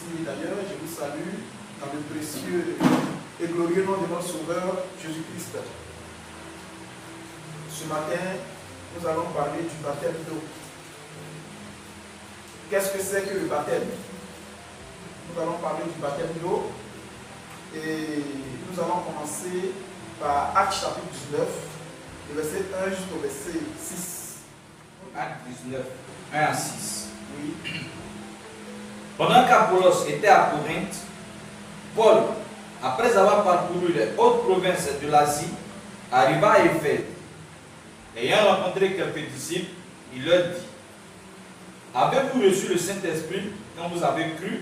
ici d'ailleurs, je vous salue dans le précieux et glorieux nom de notre Sauveur Jésus-Christ. Ce matin, nous allons parler du baptême d'eau. Qu'est-ce que c'est que le baptême? Nous allons parler du baptême d'eau et nous allons commencer par Actes chapitre 19, le verset 1 jusqu'au verset 6. Actes 19, 1 à 6. Oui. Pendant qu'Apollos était à Corinthe, Paul, après avoir parcouru les hautes provinces de l'Asie, arriva à Éphèse. Ayant rencontré quelques disciples, il leur dit: avez-vous reçu le Saint-Esprit quand vous avez cru?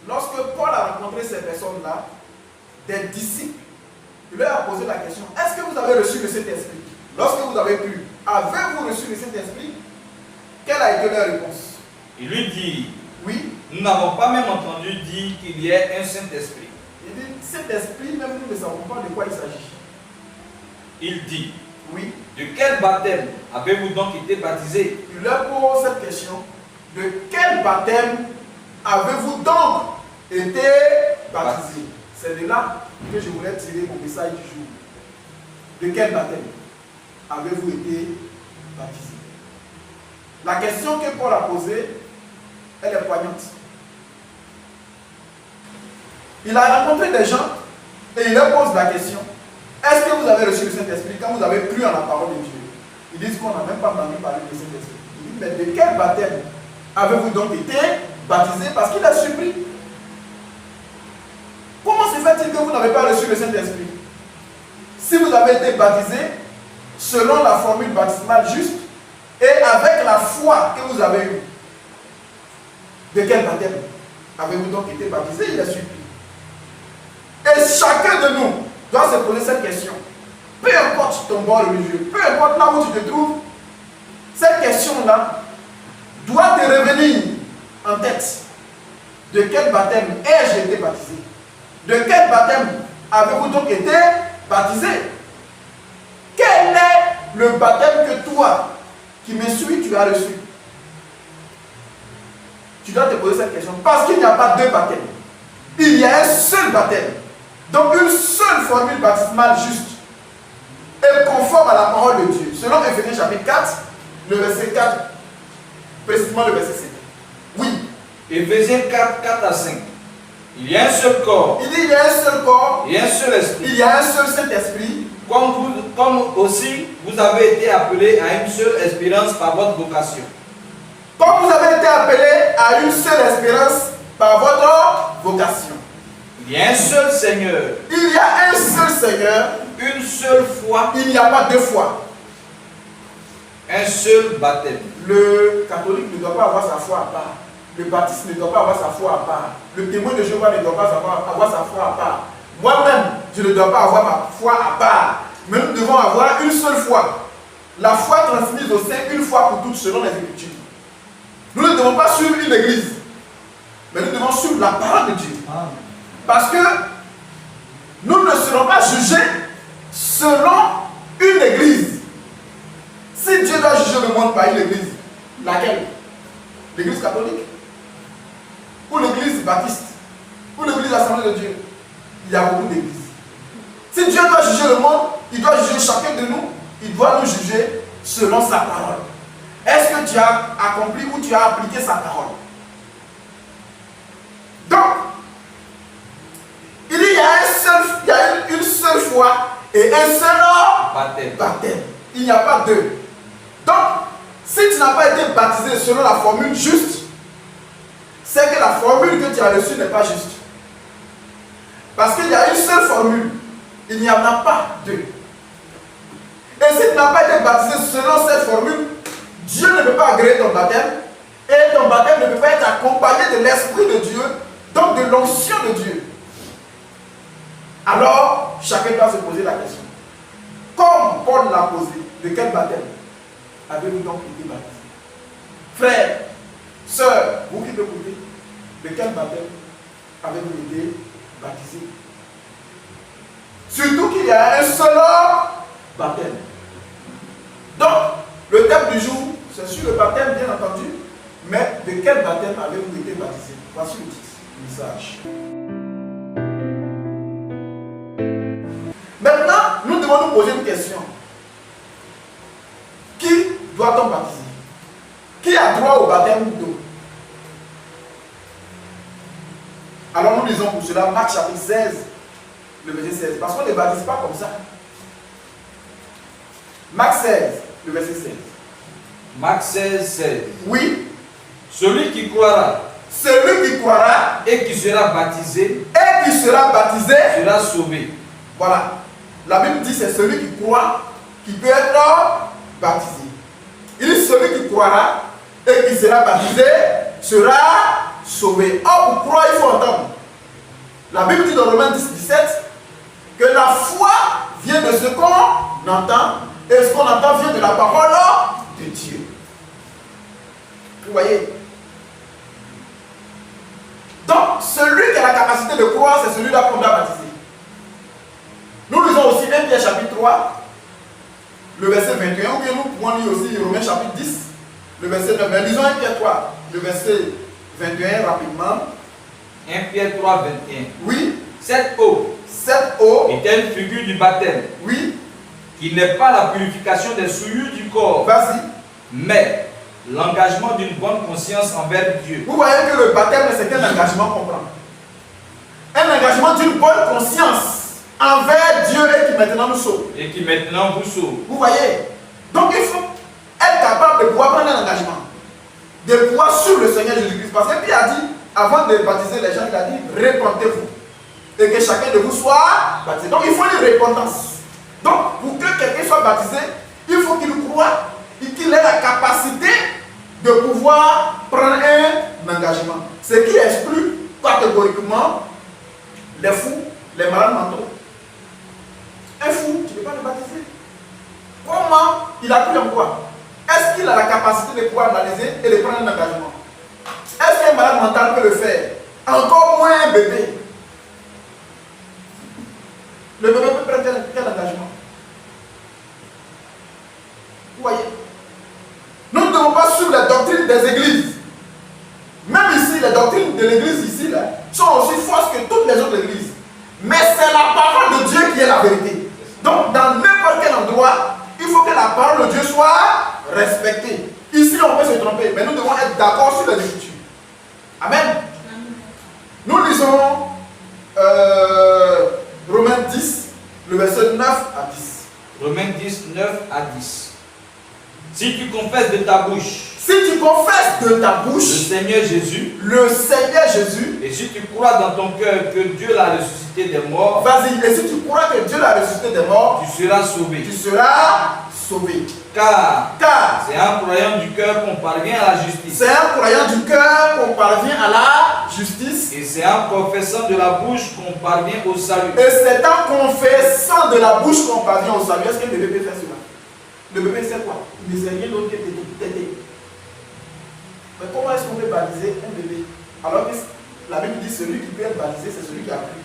Lorsque Paul a rencontré ces personnes-là, des disciples, il leur a posé la question: est-ce que vous avez reçu le Saint-Esprit? Lorsque vous avez cru, avez-vous reçu le Saint-Esprit? Quelle a été leur réponse? Il lui dit: oui. Nous n'avons pas même entendu dire qu'il y ait un Saint-Esprit. Il dit: Saint-Esprit, même nous ne savons pas de quoi il s'agit. Il dit: oui. De quel baptême avez-vous donc été baptisé? Il leur pose cette question: de quel baptême avez-vous donc été baptisé? C'est de là que je voulais tirer mon message du jour. De quel baptême avez-vous été baptisé? La question que Paul a posée, elle est poignante. Il a rencontré des gens et il leur pose la question: est-ce que vous avez reçu le Saint-Esprit quand vous avez cru en la parole de Dieu? Ils disent qu'on n'a même pas entendu parler du Saint-Esprit. Il dit: mais de quel baptême avez-vous donc été baptisé? Parce qu'il a surpris. Comment se fait-il que vous n'avez pas reçu le Saint-Esprit si vous avez été baptisé selon la formule baptismale juste et avec la foi que vous avez eue? De quel baptême avez-vous donc été baptisé? Il a surpris. Et chacun de nous doit se poser cette question. Peu importe ton bord religieux, peu importe là où tu te trouves, cette question-là doit te revenir en tête. De quel baptême ai-je été baptisé? De quel baptême avez-vous donc été baptisé? Quel est le baptême que toi, qui me suis, tu as reçu? Tu dois te poser cette question. Parce qu'il n'y a pas deux baptêmes. Il y a un seul baptême. Donc une seule formule baptismale juste et conforme à la parole de Dieu. Selon Éphésiens chapitre 4, le verset 4, précisément le verset 7. Oui. Éphésiens 4, 4 à 5. Il y a un seul corps. Il dit: il y a un seul corps. Il y a un seul esprit. Il y a un seul Saint-Esprit. Comme aussi vous avez été appelés à une seule espérance par votre vocation. Comme vous avez été appelés à une seule espérance par votre vocation. Il y a un seul Seigneur. Il y a un seul Seigneur. Une seule foi. Il n'y a pas deux fois. Un seul baptême. Le catholique ne doit pas avoir sa foi à part. Le baptiste ne doit pas avoir sa foi à part. Le témoin de Jéhovah ne doit pas avoir sa foi à part. Moi-même, je ne dois pas avoir ma foi à part. Mais nous devons avoir une seule foi. La foi transmise au sein une fois pour toutes selon les Écritures. Nous ne devons pas suivre une église, mais nous devons suivre la parole de Dieu. Amen. Parce que nous ne serons pas jugés selon une église. Si Dieu doit juger le monde par une église, laquelle? L'église catholique? Ou l'église baptiste? Ou l'église assemblée de Dieu? Il y a beaucoup d'églises. Si Dieu doit juger le monde, il doit juger chacun de nous, il doit nous juger selon sa parole. Est-ce que tu as accompli ou tu as appliqué sa parole? Donc, il y a une seule foi et un seul baptême. Il n'y a pas deux. Donc, si tu n'as pas été baptisé selon la formule juste, c'est que la formule que tu as reçue n'est pas juste. Parce qu'il y a une seule formule. Il n'y en a pas deux. Et si tu n'as pas été baptisé selon cette formule, Dieu ne peut pas agréer ton baptême. Et ton baptême ne peut pas être accompagné de l'Esprit de Dieu, donc de l'onction de Dieu. Alors, chacun doit se poser la question. Comme Paul l'a posé, de quel baptême avez-vous donc été baptisé? Frères, sœurs, vous qui m'écoutez, de quel baptême avez-vous été baptisé? Surtout qu'il y a un seul baptême. Donc, le thème du jour, c'est sur le baptême, bien entendu, mais de quel baptême avez-vous été baptisé? Voici le titre. message. Maintenant, nous devons nous poser une question. Qui doit-on baptiser? Qui a droit au baptême d'eau? Alors nous lisons pour cela Marc chapitre 16, le verset 16. Parce qu'on ne baptise pas comme ça. Marc 16, le verset 16. Marc 16, 16. Oui. Celui qui croira et qui sera baptisé sera sauvé. Voilà. La Bible dit c'est celui qui croit qui peut être baptisé. Il dit celui qui croira et qui sera baptisé sera sauvé. Or, pour croire, il faut entendre. La Bible dit dans Romains 10, 17 que la foi vient de ce qu'on entend et ce qu'on entend vient de la parole de Dieu. Vous voyez? Donc, celui qui a la capacité de croire, c'est celui-là qu'on doit baptiser. Nous lisons aussi 1 Pierre chapitre 3, le verset 21, ou bien nous pouvons lire aussi Romains chapitre 10, le verset 9. Mais lisons 1 Pierre 3, le verset 21 rapidement. 1 Pierre 3, 21. Oui. Cette eau est une figure du baptême. Oui. Qui n'est pas la purification des souillures du corps. Vas-y. Mais l'engagement d'une bonne conscience envers Dieu. Vous voyez que le baptême, c'est un engagement qu'on prend. Un engagement d'une bonne conscience envers Dieu et qui maintenant nous sauve. Et qui maintenant vous sauve. Vous voyez? Donc il faut être capable de pouvoir prendre un engagement. De pouvoir suivre le Seigneur Jésus-Christ. Parce que Pierre a dit, avant de baptiser les gens, il a dit, répentez-vous. Et que chacun de vous soit baptisé. Donc il faut une repentance. Donc pour que quelqu'un soit baptisé, il faut qu'il croie et qu'il ait la capacité de pouvoir prendre un engagement. Ce qui exclut catégoriquement les fous, les malades mentaux. Un fou, tu ne peux pas le baptiser. Comment il a cru en quoi? Est-ce qu'il a la capacité de pouvoir analyser et de prendre un engagement? Est-ce qu'un malade mental peut le faire? Encore moins un bébé. Le bébé peut prendre quel engagement? Vous voyez? Nous ne devons pas suivre la doctrine des églises. Même ici, les doctrines de l'église ici là, sont aussi fausses que toutes les autres églises. Mais c'est la parole de Dieu qui est la vérité. Donc, dans n'importe quel endroit, il faut que la parole de Dieu soit respectée. Ici, on peut se tromper, mais nous devons être d'accord sur les Écritures. Amen. Nous lisons Romains 10, le verset 9 à 10. Romains 10, 9 à 10. Si tu confesses de ta bouche le Seigneur Jésus, et si tu crois dans ton cœur que Dieu l'a ressuscité des morts, vas-y, et si tu crois que Dieu l'a ressuscité des morts, tu seras sauvé. Car c'est en croyant du cœur qu'on parvient à la justice. Et c'est en confessant de la bouche qu'on parvient au salut. Est-ce que le bébé fait cela? Le bébé sait quoi? Il ne sait rien d'autre que t'aider. Mais comment est-ce qu'on peut baptiser un bébé? Alors que la Bible dit celui qui peut être baptisé, c'est celui qui a cru.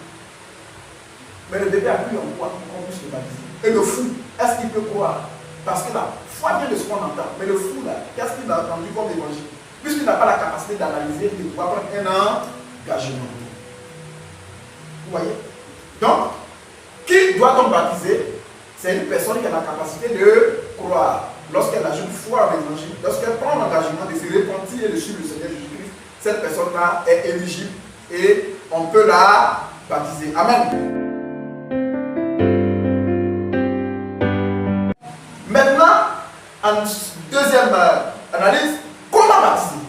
Mais le bébé a cru en quoi qu'on puisse le baptiser? Et le fou, est-ce qu'il peut croire? Parce que la foi vient de ce qu'on entend. Mais le fou là, qu'est-ce qu'il a entendu comme évangile? Puisqu'il n'a pas la capacité d'analyser, de pouvoir prendre un engagement. Vous voyez? Donc, qui doit-on baptiser? C'est une personne qui a la capacité de croire. Lorsqu'elle ajoute foi à l'évangile, lorsqu'elle prend l'engagement de se repentir et de suivre le Seigneur Jésus-Christ, cette personne-là est éligible et on peut la baptiser. Amen. Maintenant, en deuxième analyse, comment baptiser?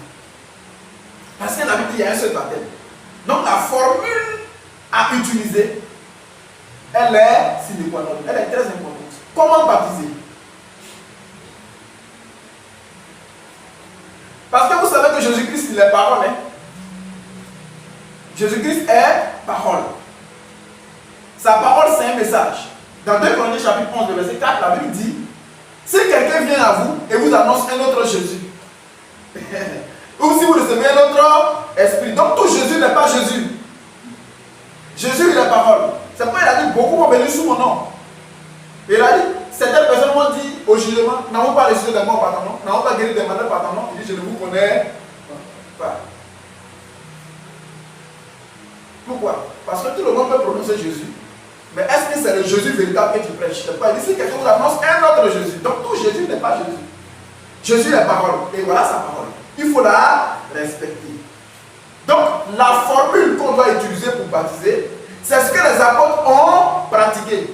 Parce que la Bible dit qu'il y a un seul baptême. Donc la formule à utiliser, elle est sine qua non, elle est très importante. Comment baptiser? Parce que vous savez que Jésus-Christ, il est parole. Hein? Jésus-Christ est parole. Sa parole, c'est un message. Dans 2 Corinthiens chapitre 11, verset 4, la Bible dit, si quelqu'un vient à vous et vous annonce un autre Jésus, ou si vous recevez un autre esprit, donc tout Jésus n'est pas Jésus. Jésus, il est parole. C'est pourquoi il a dit, beaucoup vont venir sous mon nom. Et il a dit, certaines personnes m'ont dit au jugement, n'avons pas ressuscité des morts par ton nom, n'avons pas guéri des malades par ton nom. Il dit, je ne vous connais pas. Pourquoi? Parce que tout le monde peut prononcer Jésus. Mais est-ce que c'est le Jésus véritable que tu prêches? C'est pas. Ici, quelqu'un vous annonce un autre Jésus. Donc tout Jésus n'est pas Jésus. Jésus est parole. Et voilà sa parole. Il faut la respecter. Donc la formule qu'on doit utiliser pour baptiser, c'est ce que les apôtres ont pratiqué.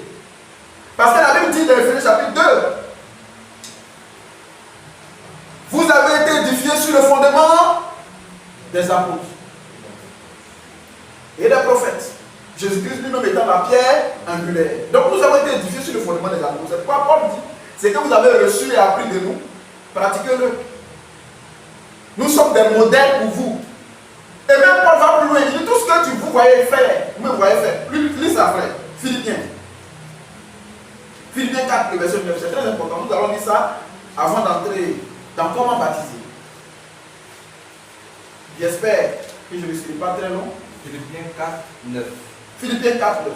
Parce que la Bible dit dans Éphésiens chapitre 2, vous avez été édifiés sur le fondement des apôtres et des prophètes. Jésus-Christ lui-même étant la pierre angulaire. Donc nous avons été édifiés sur le fondement des apôtres. C'est pourquoi Paul dit, c'est que vous avez reçu et appris de nous, pratiquez-le. Nous sommes des modèles pour vous. Et même Paul va plus loin, il dit tout ce que vous voyez faire, vous me voyez faire. Lis ça, frère. Philippiens. Philippiens 4, le verset 9, c'est très important. Nous allons lire ça avant d'entrer dans comment baptiser. J'espère que je ne serai pas très long. Philippiens 4, 9. Philippiens 4, 9.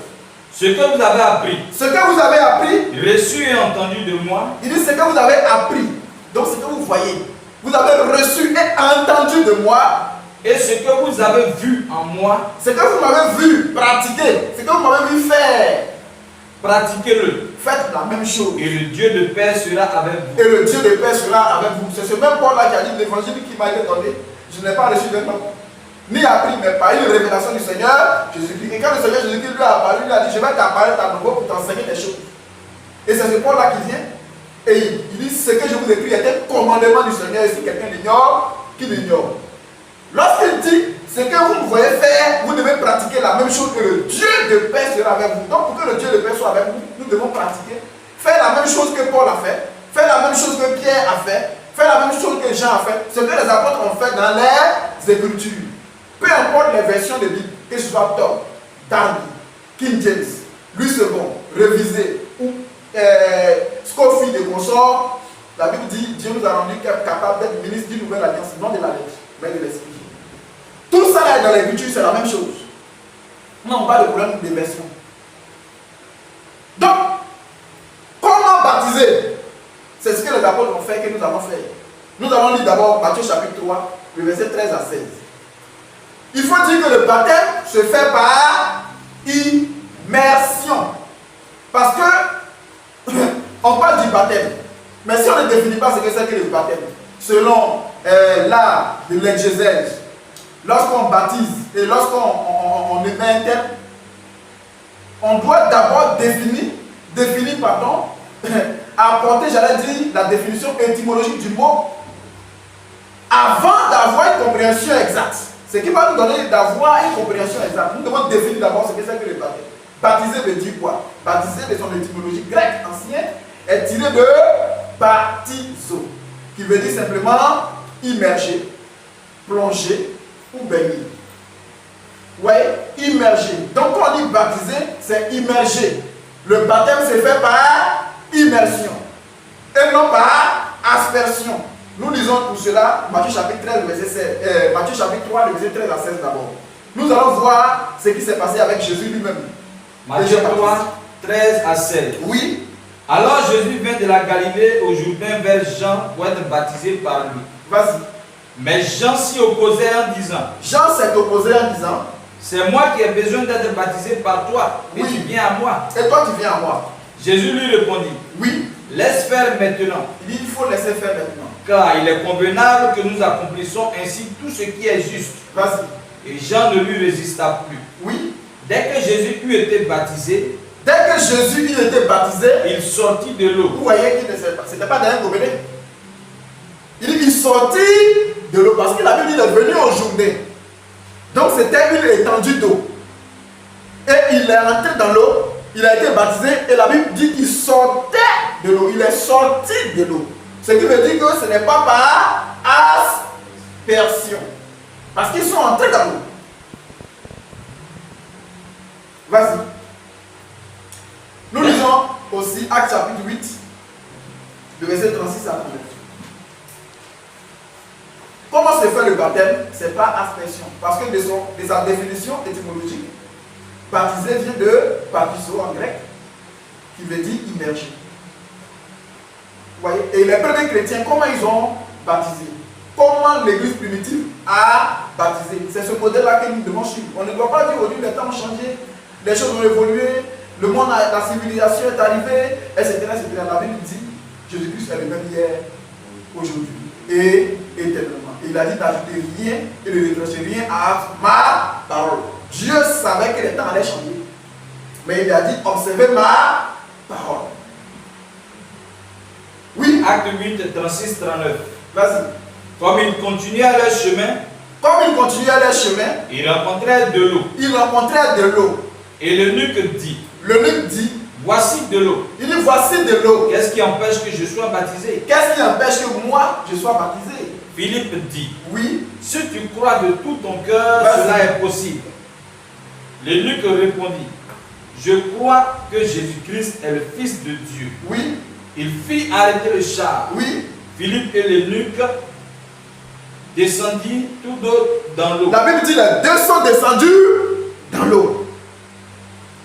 Ce que vous avez appris, Ce que vous avez appris, reçu et entendu de moi, il dit ce que vous avez appris. Donc ce que vous voyez, vous avez reçu et entendu de moi. et ce que vous avez vu en moi, Ce que vous m'avez vu pratiquer, ce que vous m'avez vu faire, pratiquez-le. faites la même chose. Et le Dieu de paix sera avec vous. Et le Dieu de paix sera avec vous. C'est ce même Paul-là qui a dit l'évangile qui m'a été donné. Je n'ai pas reçu d'un homme, ni appris, mais par une révélation du Seigneur Jésus-Christ. Et quand le Seigneur Jésus-Christ lui a apparu, il a dit, je vais t'apparaître à nouveau pour t'enseigner des choses. Et c'est ce Paul-là qui vient. Et il dit, ce que je vous écris est un commandement du Seigneur. Et si quelqu'un l'ignore, qu'il l'ignore. Lorsqu'il dit, ce que vous me voyez faire, vous devez pratiquer la même chose que le Dieu de paix sera avec vous. Donc pour que le Dieu de paix soit avec vous, nous devons pratiquer. Faire la même chose que Paul a fait. Faire la même chose que Pierre a fait. Faire la même chose que Jean a fait. Ce que les apôtres ont fait dans les Écritures. Peu importe les versions de Bible, que ce soit Top, Darby, King James, Louis II, Révisé ou Scofield et consorts, la Bible dit Dieu nous a rendu capables d'être ministres d'une nouvelle alliance, non de la lettre, mais de l'esprit. Tout ça là dans l'Écriture, c'est la même chose. Non, pas de problème de version. Donc, comment baptiser? C'est ce que les apôtres ont fait, que nous avons fait. Nous allons lire d'abord Matthieu chapitre 3, le verset 13 à 16. Il faut dire que le baptême se fait par immersion. Parce que on parle du baptême. Mais si on ne définit pas ce que c'est que le baptême, selon l'art de l'exégèse, lorsqu'on baptise et lorsqu'on émet un terme, on doit d'abord apporter, j'allais dire, la définition étymologique du mot avant d'avoir une compréhension exacte. Ce qui va nous donner d'avoir une compréhension exacte. Nous devons définir d'abord ce que c'est que le baptême. Baptiser veut dire quoi? Baptiser de son étymologie grecque ancienne est tiré de baptizo, qui veut dire simplement immerger, plonger ou baigner. Oui, immerger. Donc quand on dit baptiser, c'est immerger. Le baptême se fait par immersion et non par aspersion. Nous lisons pour cela Matthieu chapitre 13, Matthieu chapitre 3, le verset 13 à 16 d'abord. Nous allons voir ce qui s'est passé avec Jésus lui-même. Matthieu 3, 13 à 16. Oui. Alors Jésus vint de la Galilée au Jourdain vers Jean pour être baptisé par lui. Vas-y. Mais Jean s'y opposait en disant, Jean s'est opposé en disant, c'est moi qui ai besoin d'être baptisé par toi, et oui, tu viens à moi. Et toi tu viens à moi. Jésus lui répondit, oui, laisse faire maintenant. Il dit, il faut laisser faire maintenant. Car il est convenable que nous accomplissons ainsi tout ce qui est juste. Vas-y. Et Jean ne lui résista plus. Oui. Dès que Jésus eut été baptisé, il était baptisé, il sortit de l'eau. vous voyez qu'il ne s'était pas, c'était pas dans un gobelet. Il dit, il sortit de l'eau parce que la Bible dit, il est venu au Jourdain. Donc c'était une étendue d'eau. Et il est rentré dans l'eau, il a été baptisé et la Bible dit qu'il sortait de l'eau. Il est sorti de l'eau. Ce qui veut dire que ce n'est pas par aspersion. Parce qu'ils sont entrés dans l'eau. Vas-y. Nous lisons aussi Actes chapitre 8, le verset 36 à 39. Comment se fait le baptême? C'est par aspersion. Parce que de sa définition étymologique, baptiser vient de baptizo en grec, qui veut dire immerger. Vous voyez? Et les premiers chrétiens, comment ils ont baptisé? Comment l'église primitive a baptisé. C'est ce modèle-là que nous devons suivre. On ne doit pas dire aujourd'hui les temps ont changé, les choses ont évolué, le monde, la civilisation est arrivée, etc. La Bible dit Jésus-Christ est le même hier, aujourd'hui et éternellement. Il a dit d'ajouter rien et de retrancher rien à ma parole. Dieu savait que les temps allaient changer, mais il a dit observez ma parole. Oui. Acte 8, 36, 39. Vas-y. Comme ils continuaient leur chemin, ils rencontrèrent de l'eau. Et l'eunuque dit, voici de l'eau. Il dit voici de l'eau. Qu'est-ce qui empêche que je sois baptisé? Qu'est-ce qui empêche que moi je sois baptisé? Philippe dit, oui. Si tu crois de tout ton cœur, cela est possible. L'eunuque répondit, je crois que Jésus-Christ est le Fils de Dieu. Oui. Il fit arrêter le char. Oui. Philippe et l'eunuque descendirent tous deux dans l'eau. La Bible dit les deux sont descendus dans l'eau.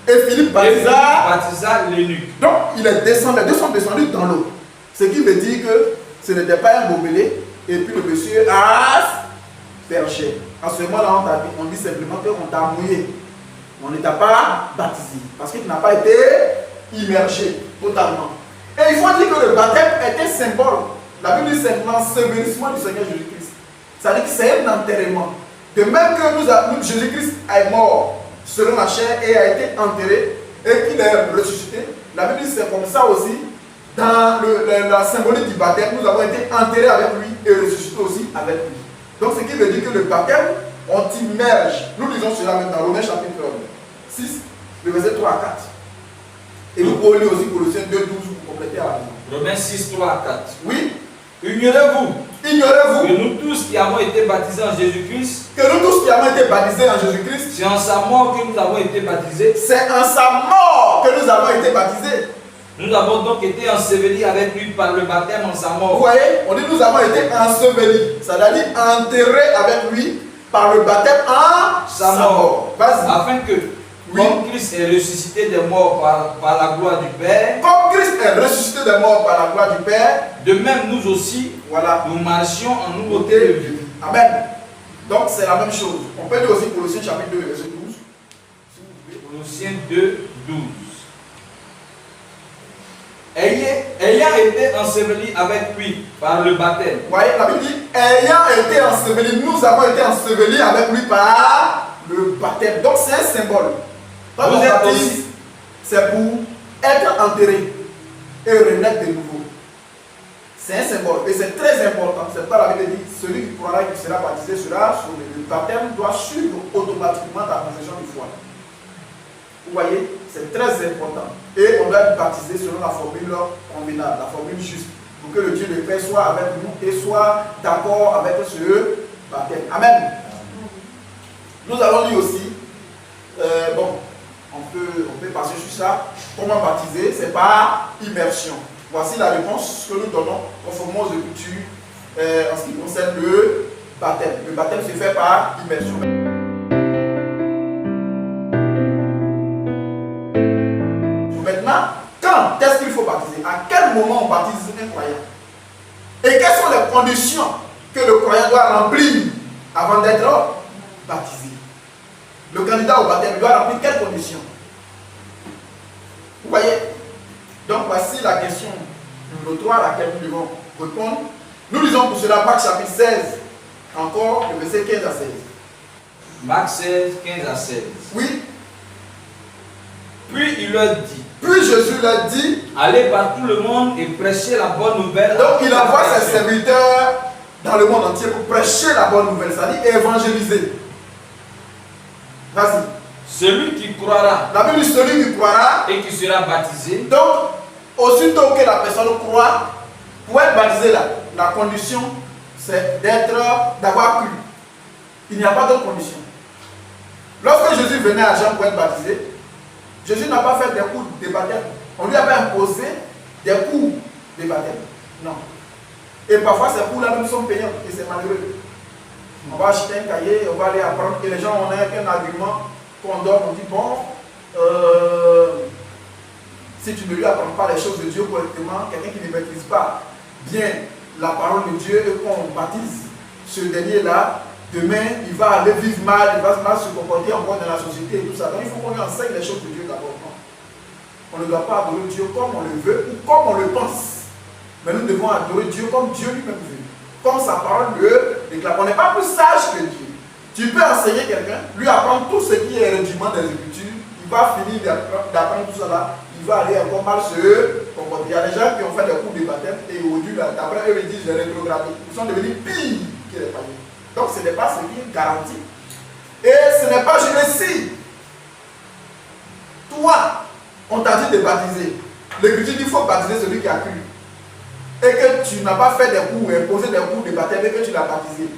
Et Philippe baptisa l'eunuque. Donc les deux sont descendus dans l'eau. Ce qui veut dire que ce n'était pas un gobelet et puis le monsieur a perché. En ce moment-là, on dit simplement qu'on t'a mouillé. On ne t'a pas baptisé parce qu'il n'a pas été immergé totalement. Et il faut dire que le baptême était symbole. La Bible dit simplement l'ensevelissement du Seigneur Jésus-Christ. C'est-à-dire que c'est un enterrement. De même que Jésus-Christ est mort selon la chair et a été enterré et qu'il est ressuscité, la Bible dit c'est comme ça aussi. Dans la symbolique du baptême, nous avons été enterrés avec lui et ressuscités aussi avec lui. Donc ce qui veut dire que le baptême, on t'immerge. Nous lisons cela maintenant dans Romains chapitre 6, le verset 3 à 4. Et vous pouvez lire aussi Colossiens 2, 12 pour compléter à la maison. Romains 6, 3 à 4. Oui. Ignorez-vous que nous tous qui avons été baptisés en Jésus-Christ, c'est en sa mort que nous avons été baptisés. C'est en sa mort que nous avons été baptisés. Nous avons donc été ensevelis avec lui par le baptême en sa mort. Vous voyez, on dit nous avons été ensevelis, c'est-à-dire enterrés avec lui par le baptême en sa mort. Vas-y. Afin que, comme Christ est ressuscité des morts par la gloire du Père, de même nous aussi, nous marchions en nouveauté de vie. Amen. Donc c'est la même chose. On peut dire aussi Colossiens chapitre 2, verset 12. Colossiens 2, 12. Ayant été ensevelis avec lui par le baptême. Vous voyez, la Bible dit, ayant été ensevelis, nous avons été ensevelis avec lui par le baptême. Donc c'est un symbole. Quand on baptise, c'est pour être enterré et renaître de nouveau. C'est un symbole et c'est très important. C'est pourquoi la Bible dit, celui qui croira et qui sera baptisé sera sur le baptême doit suivre automatiquement ta confession de foi. Vous voyez, c'est très important. Et on doit être baptisé selon la formule convenable, la formule juste, pour que le Dieu de paix soit avec nous et soit d'accord avec ce baptême. Amen. Nous allons lire aussi, on peut passer sur ça. Comment baptiser? C'est par immersion. Voici la réponse que nous donnons conformément aux Écritures en ce qui concerne le baptême. Le baptême se fait par immersion. Maintenant, quand est-ce qu'il faut baptiser? À quel moment on baptise un croyant? Et quelles sont les conditions que le croyant doit remplir avant d'être baptisé? Le candidat au baptême doit remplir quelles conditions? Vous voyez? Donc voici la question notoire à laquelle nous devons répondre. Nous lisons pour cela Marc chapitre 16, encore le verset 15 à 16. Marc 16, 15 à 16. Oui. Puis il leur dit. Puis Jésus leur dit. Allez par tout le monde et prêchez la bonne nouvelle. Donc il envoie ses serviteurs dans le monde entier pour prêcher la bonne nouvelle, c'est-à-dire évangéliser. Vas-y. Celui qui croira. La Bible dit celui qui croira. Et qui sera baptisé. Donc, aussitôt que la personne croit, pour être baptisé, la condition, c'est d'avoir cru. Il n'y a pas d'autre condition. Lorsque Jésus venait à Jean pour être baptisé, Jésus n'a pas fait des cours de baptême. On ne lui a pas imposé des cours de baptême. Non. Et parfois, ces cours-là même sont payants et c'est malheureux. On va acheter un cahier, on va aller apprendre et les gens ont un argument qu'on donne, on dit bon, si tu ne lui apprends pas les choses de Dieu correctement, quelqu'un qui ne maîtrise pas bien la parole de Dieu et qu'on baptise ce dernier-là demain, il va aller vivre mal, il va mal se comporter encore dans la société et tout ça. Donc il faut qu'on lui enseigne les choses de Dieu d'abord. On ne doit pas adorer Dieu comme on le veut ou comme on le pense. Mais nous devons adorer Dieu comme Dieu lui-même veut. Comme sa parole le déclare. On n'est pas plus sage que Dieu. Tu peux enseigner quelqu'un, lui apprendre tout ce qui est rudiment des Écritures, il va finir d'apprendre tout ça là, il va aller encore mal se comporter. Il y a des gens qui ont fait des cours de baptême et aujourd'hui, d'après eux, ils disent les rétrogradés. Ils sont devenus pires que les païens. Donc ce n'est pas ce qui est garanti. Et ce n'est pas je le sais. Toi, on t'a dit de baptiser. L'Écriture dit qu'il faut baptiser celui qui a cru. Et que tu n'as pas fait des cours, imposé des cours de baptême et que tu l'as baptisé.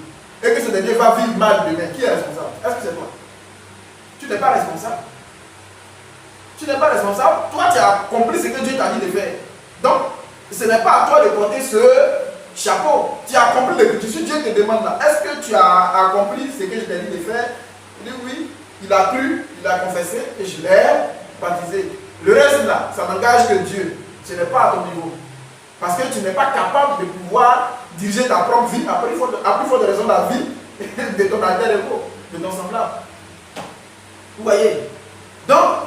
Et que ce dernier va vivre mal demain. Qui est responsable? Est-ce que c'est toi? Tu n'es pas responsable. Tu n'es pas responsable. Toi, tu as compris ce que Dieu t'a dit de faire. Donc, ce n'est pas à toi de porter ce chapeau. Tu as compris l'Écriture. Si Dieu te demande là, est-ce que tu as accompli ce que je t'ai dit de faire? Il dit oui. Il a cru, il a confessé et je l'ai baptisé. Le reste là, ça n'engage que Dieu. Ce n'est pas à ton niveau. Parce que tu n'es pas capable de pouvoir diriger ta propre vie. Après, à plus forte raison, la vie de ton alter ego, de ton semblable. Vous voyez? Donc,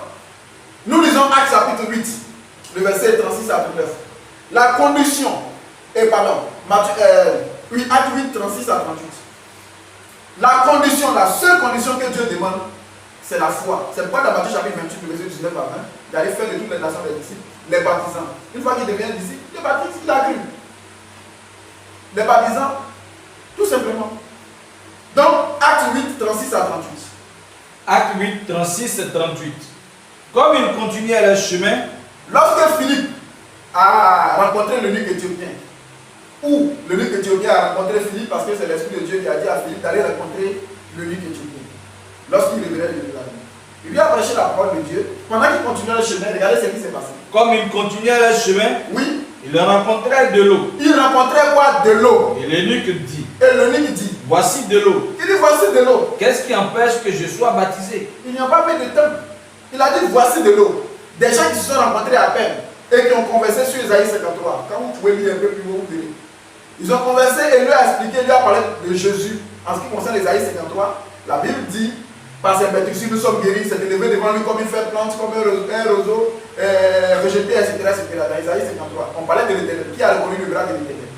nous lisons Actes chapitre 8, le verset 36 à 39. La condition, Actes 8, 36 à 38. La condition, la seule condition que Dieu demande, c'est la foi. C'est pourquoi dans Matthieu chapitre 28, le verset 19 à 20, d'aller faire de toutes les nations des disciples, les baptisants. Une fois qu'il devient disciple, il baptise, il a cru. Les baptisants, tout simplement. Donc, Acte 8, 36 à 38. Acte 8, 36 et 38. Comme ils continuaient leur chemin, lorsque Philippe a rencontré l'eunuque éthiopien, ou l'eunuque éthiopien a rencontré Philippe parce que c'est l'Esprit de Dieu qui a dit à Philippe d'aller rencontrer l'eunuque éthiopien, lorsqu'il revenait de Jérusalem. Il lui a prêché la parole de Dieu. Pendant qu'il continuait le chemin, regardez ce qui s'est passé. Comme ils continuaient leur chemin, oui, ils rencontraient de l'eau. Il rencontrait quoi? De l'eau. Et l'eunuque dit, voici de l'eau. Il dit, voici de l'eau. Qu'est-ce qui empêche que je sois baptisé? Il n'y a pas mis de temps. Il a dit, voici de l'eau. Des gens qui se sont rencontrés à peine et qui ont conversé sur Isaïe 53. Quand vous pouvez lire un peu plus haut, vous verrez. Ils ont conversé et lui a expliqué, lui a parlé de Jésus. En ce qui concerne Isaïe 53, la Bible dit, par ses meurtrissures nous sommes guéris, s'est élevé devant lui comme une feuille plante, comme un roseau, rejeté, etc., etc. Dans Isaïe 53, on parlait de l'Éternel, qui a reconnu le bras de l'Éternel.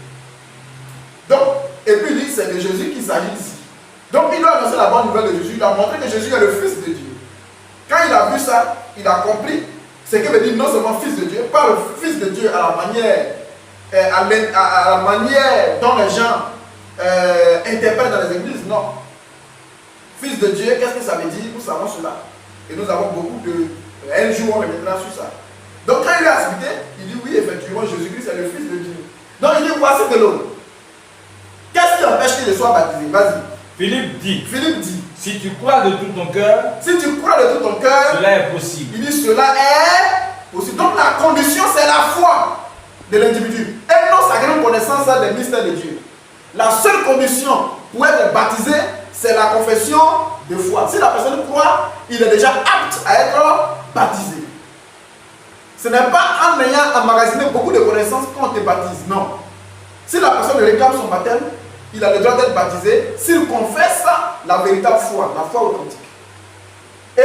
Donc, et puis il dit, c'est de Jésus qu'il s'agit ici. Donc il lui a annoncé la bonne nouvelle de Jésus, il a montré que Jésus est le Fils de Dieu. Quand il a vu ça, il a compris ce que veut dire non seulement Fils de Dieu, pas le Fils de Dieu à la manière dont les gens interprètent dans les églises, non. Fils de Dieu, qu'est-ce que ça veut dire? Nous savons cela. Et nous avons beaucoup de... Un jour, on reviendra sur ça. Donc quand il a expliqué, il dit oui, effectivement, Jésus-Christ est le Fils de Dieu. Donc il dit, voici de l'eau. Qu'est-ce qui empêche qu'il soit baptisé? Vas-y. Philippe dit, si tu crois de tout ton cœur, cela est possible. Il dit, cela est possible. Donc la condition, c'est la foi de l'individu. Et non sa grande connaissance des mystères de Dieu. La seule condition pour être baptisé, c'est la confession de foi. Si la personne croit, il est déjà apte à être baptisé. Ce n'est pas en ayant emmagasiné beaucoup de connaissances qu'on te baptise, non. Si la personne réclame son baptême, il a le droit d'être baptisé s'il confesse la véritable foi, la foi authentique. Et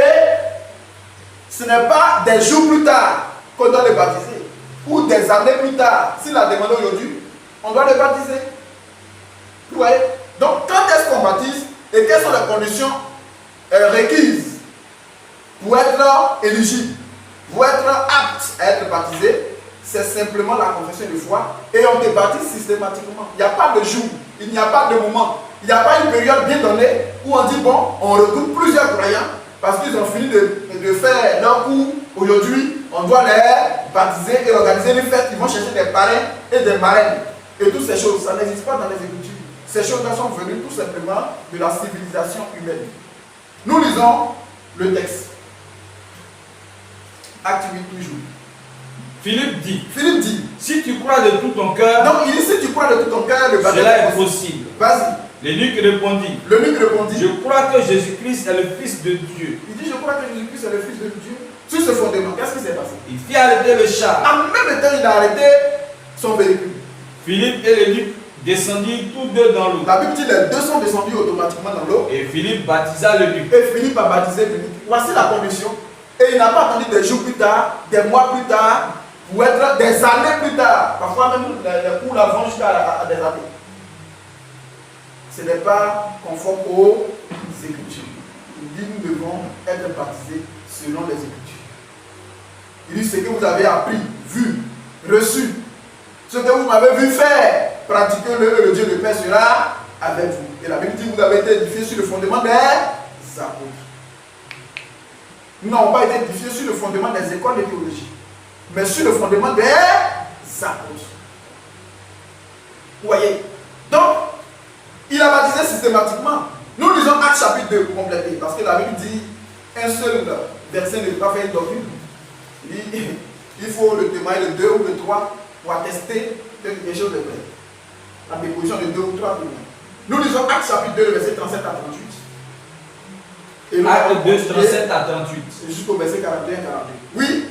ce n'est pas des jours plus tard qu'on doit le baptiser, ou des années plus tard. S'il a demandé aujourd'hui, on doit le baptiser. Vous voyez? Donc, quand est-ce qu'on baptise et quelles sont les conditions requises pour être éligible, pour être apte à être baptisé? C'est simplement la confession de foi et on te baptise systématiquement. Il n'y a pas de jour, il n'y a pas de moment, il n'y a pas une période bien donnée où on dit bon, on regroupe plusieurs croyants parce qu'ils ont fini de faire leur cours. Aujourd'hui, on doit les baptiser et organiser une fête. Ils vont chercher des parrains et des marraines. Et toutes ces choses, ça n'existe pas dans les Écritures. Ces choses-là sont venues tout simplement de la civilisation humaine. Nous lisons le texte. Acte 8 toujours. Philippe dit, si tu crois de tout ton cœur, donc il dit si tu crois de tout ton cœur, le baptême cela est possible. Vas-y. L'eunuque répondit, je crois que Jésus-Christ est le Fils de Dieu. Il dit, je crois que Jésus-Christ est le Fils de Dieu. Sur ce fondement, qu'est-ce qui s'est passé? Il fit arrêter le char. En même temps, il a arrêté son véhicule. Philippe et l'eunuque descendirent tous deux dans l'eau. La Bible dit les deux sont descendus automatiquement dans l'eau. Et Philippe baptisa l'eunuque. Et Philippe a baptisé l'eunuque. Voici la condition. Et il n'a pas attendu des jours plus tard, des mois plus tard, ou être des années plus tard. Parfois même les cours l'avant jusqu'à des années. Ce n'est pas conforme aux Écritures. Il dit nous devons être baptisés selon les Écritures. Il dit ce que vous avez appris, vu, reçu, ce que vous m'avez vu faire, pratiquez-le et le Dieu de paix sera avec vous. Et la Bible dit vous avez été édifiés sur le fondement des apôtres. Nous n'avons pas été édifiés sur le fondement des écoles de théologie, mais sur le fondement des apôtres. Vous voyez? Donc, il a baptisé systématiquement. Nous lisons Actes chapitre 2 pour compléter, parce que la Bible dit un seul verset ne peut pas faire une doctrine. Il dit il faut le témoin, le 2 ou le 3 pour attester quelque chose de vrai. La déposition de 2 ou 3 témoins. Nous lisons Actes chapitre 2, le verset 37 à 38. Acte 2, 37 à 38. Jusqu'au verset 41 42. Oui.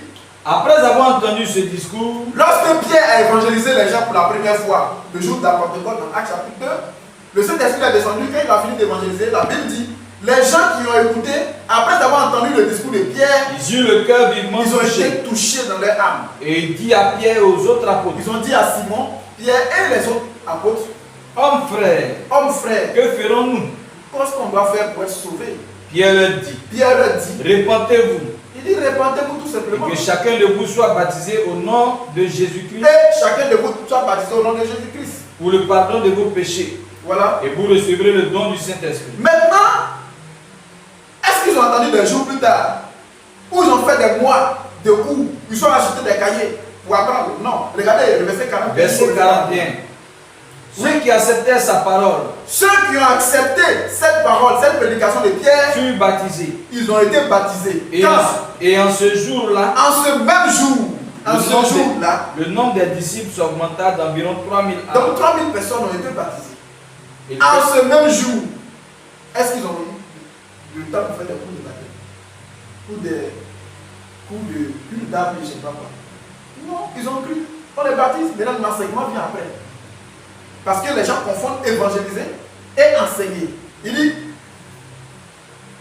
Après avoir entendu ce discours, Lorsque Pierre a évangélisé les gens pour la première fois, le jour de la Pentecôte dans Actes chapitre 2, le Saint-Esprit est descendu. Quand il a fini d'évangéliser, la Bible dit, les gens qui ont écouté, après avoir entendu le discours de Pierre, ils eurent le cœur vivement ils ont touché. été touchés dans leur âme. Et il dit à Pierre et aux autres apôtres, Ils ont dit à Simon, Pierre et les autres apôtres, hommes frères, hommes frères, que ferons-nous? qu'est-ce qu'on doit faire pour être sauvés? Pierre leur dit, Pierre leur dit, répentez-vous il dit, répentez-vous tout simplement. et que chacun de vous soit baptisé au nom de Jésus-Christ Et chacun de vous soit baptisé au nom de Jésus-Christ. pour le pardon de vos péchés. Voilà. Et vous recevrez le don du Saint-Esprit. Maintenant, est-ce qu'ils ont entendu des jours plus tard, où ils ont fait des mois de cours, ils sont achetés des cahiers pour apprendre? Non. Regardez le verset 41. Verset 41. Ceux qui acceptèrent sa parole Ceux qui ont accepté cette parole, cette prédication de Pierre, furent baptisés. ils ont été baptisés. Et en ce jour-là, En ce même jour, le nombre des disciples s'augmenta d'environ 3000 âmes. donc 3000 personnes ont été baptisées. Et En ce même jour, est-ce qu'ils ont eu le temps pour faire des cours de baptême? Ou des cours de cure d'âme, je ne sais pas quoi. Non, ils ont cru. On les baptise, mais là l'enseignement vient après. Parce que les gens confondent évangéliser et enseigner. Il dit,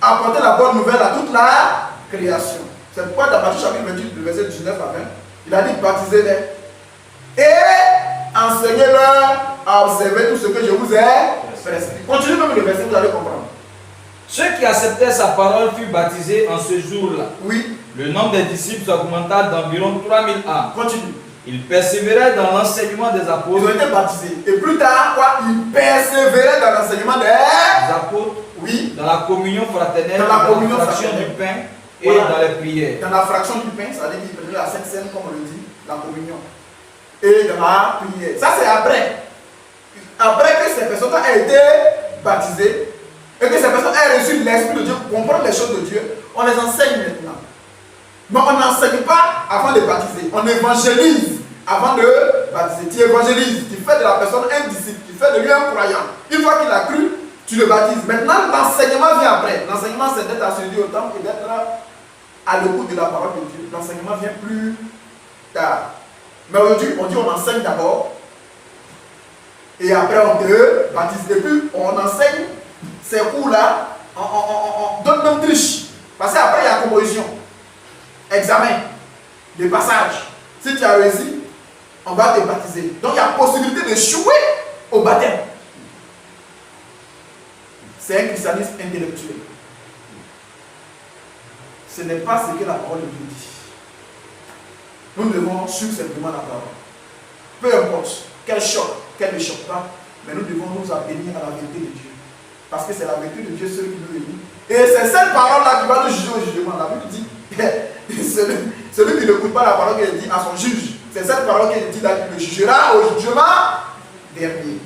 apporter la bonne nouvelle à toute la création. C'est pourquoi dans Matthieu chapitre 28, le verset 19 à 20, il a dit baptisez-les et enseignez-leur à observer tout ce que je vous ai prescrit. Continuez même le verset, vous allez comprendre. ceux qui acceptèrent sa parole furent baptisés en ce jour-là. Oui, Le nombre des disciples s'augmenta d'environ 3000 âmes. continue. Ils persévéraient dans l'enseignement des Ils ont apôtres. été baptisés. Et plus tard, quoi, ils persévéraient dans l'enseignement des... Les apôtres, Oui, dans la communion fraternelle, Dans la communion fraction fraternelle. du pain et Voilà. dans les prières. dans la fraction du pain, ça veut dire qu'ils prenaient la Sainte Seine, comme on le dit, la communion. Et dans la prière. Ça, c'est après. Après que ces personnes aient été baptisées et que ces personnes aient reçu l'Esprit de Dieu pour comprendre les choses de Dieu, on les enseigne maintenant. Mais on n'enseigne pas avant de baptiser. On évangélise avant de baptiser. Tu évangélises, tu fais de la personne un disciple, tu fais de lui un croyant. Une fois qu'il a cru, tu le baptises. Maintenant, l'enseignement vient après. L'enseignement, c'est d'être assis au temple et d'être à l'écoute de la parole de Dieu. L'enseignement vient plus tard. Mais aujourd'hui, on dit on enseigne d'abord et après on te baptise. Et puis on enseigne ces cours-là, on donne même triche. Parce qu'après il y a composition, examen, le passage. Si tu as réussi, on va te baptiser. Donc il y a possibilité d'échouer au baptême. C'est un christianisme intellectuel. Ce n'est pas ce que la parole de Dieu dit. Nous devons suivre simplement la parole. Peu importe quel choc, quel ne choque pas, mais nous devons nous abstenir à la vérité de Dieu. Parce que c'est la vérité de Dieu seul qui nous réunit. Et c'est cette parole-là qui va nous juger au jugement. La Bible dit, celui qui n'écoute pas la parole qu'elle dit à son juge, c'est cette parole qu'elle dit là qui le jugera au jugement dernier.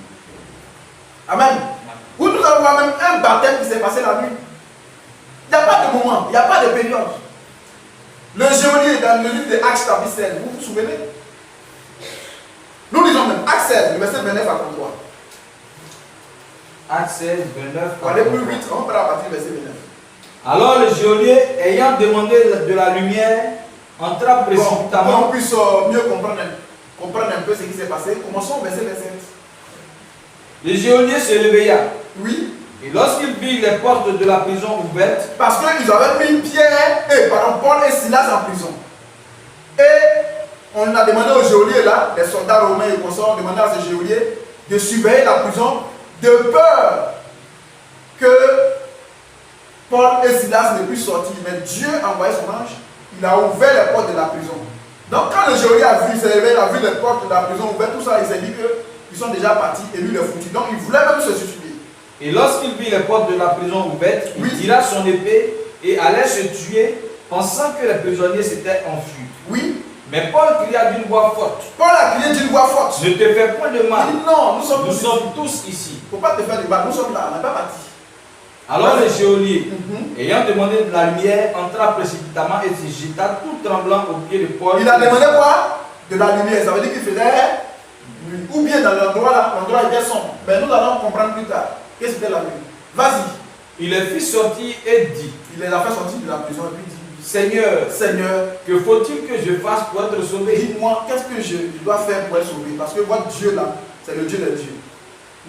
Amen. Où nous allons voir même un baptême qui s'est passé la nuit. Il n'y a pas de moment, il n'y a pas de période. Le geôlier dans le livre de Actes chapitre 16, vous vous souvenez? Nous lisons même Actes 16, le verset 29 à 33. Actes 16, 29. On va aller plus vite, on va partir du verset 29. Alors le geôlier, ayant demandé de la lumière, entra Pour précipitamment. qu'on puisse mieux comprendre un peu ce qui s'est passé, commençons au verset 27. Le geôlier se réveilla. Oui. Et lorsqu'il vit les portes de la prison ouvertes, Parce qu'ils avaient mis Paul et Silas en prison. Et on a demandé aux geôliers là, les soldats romains et consorts, ont demandé à ces geôliers de surveiller la prison de peur que Paul et Silas ne puissent sortir. Mais Dieu a envoyé son ange, il a ouvert les portes de la prison. Donc quand le geôlier a vu, il s'est réveillé, il a vu les portes de la prison ouvertes, tout ça, il s'est dit qu'ils sont déjà partis et lui il est foutu. Donc il voulait même se suicider. et lorsqu'il vit les portes de la prison ouvertes, il Oui. tira son épée et allait se tuer, pensant que les prisonniers s'étaient enfuis. Oui. Mais Paul cria d'une voix forte, Paul a crié d'une voix forte. ne te fais point de mal, Il dit non, nous sommes nous tous sommes tous ici. Il ne faut pas te faire de mal, nous sommes là, on n'est pas partis. Alors le geôlier, Mhm. ayant demandé de la lumière, entra précipitamment et se jeta tout tremblant aux pieds de Paul. Il a demandé quoi? De la lumière, ça veut dire qu'il faisait nuit. Ou bien dans l'endroit là, l'endroit était sombre. Mais nous allons comprendre plus tard que c'était la nuit. Vas-y. Il les fit sortir et dit, Il les a fait sortir de la prison et puis dit, Seigneur, Seigneur, que faut-il que je fasse pour être sauvé? dis-moi, qu'est-ce que je dois faire pour être sauvé? Parce que votre Dieu là, c'est le Dieu des dieux.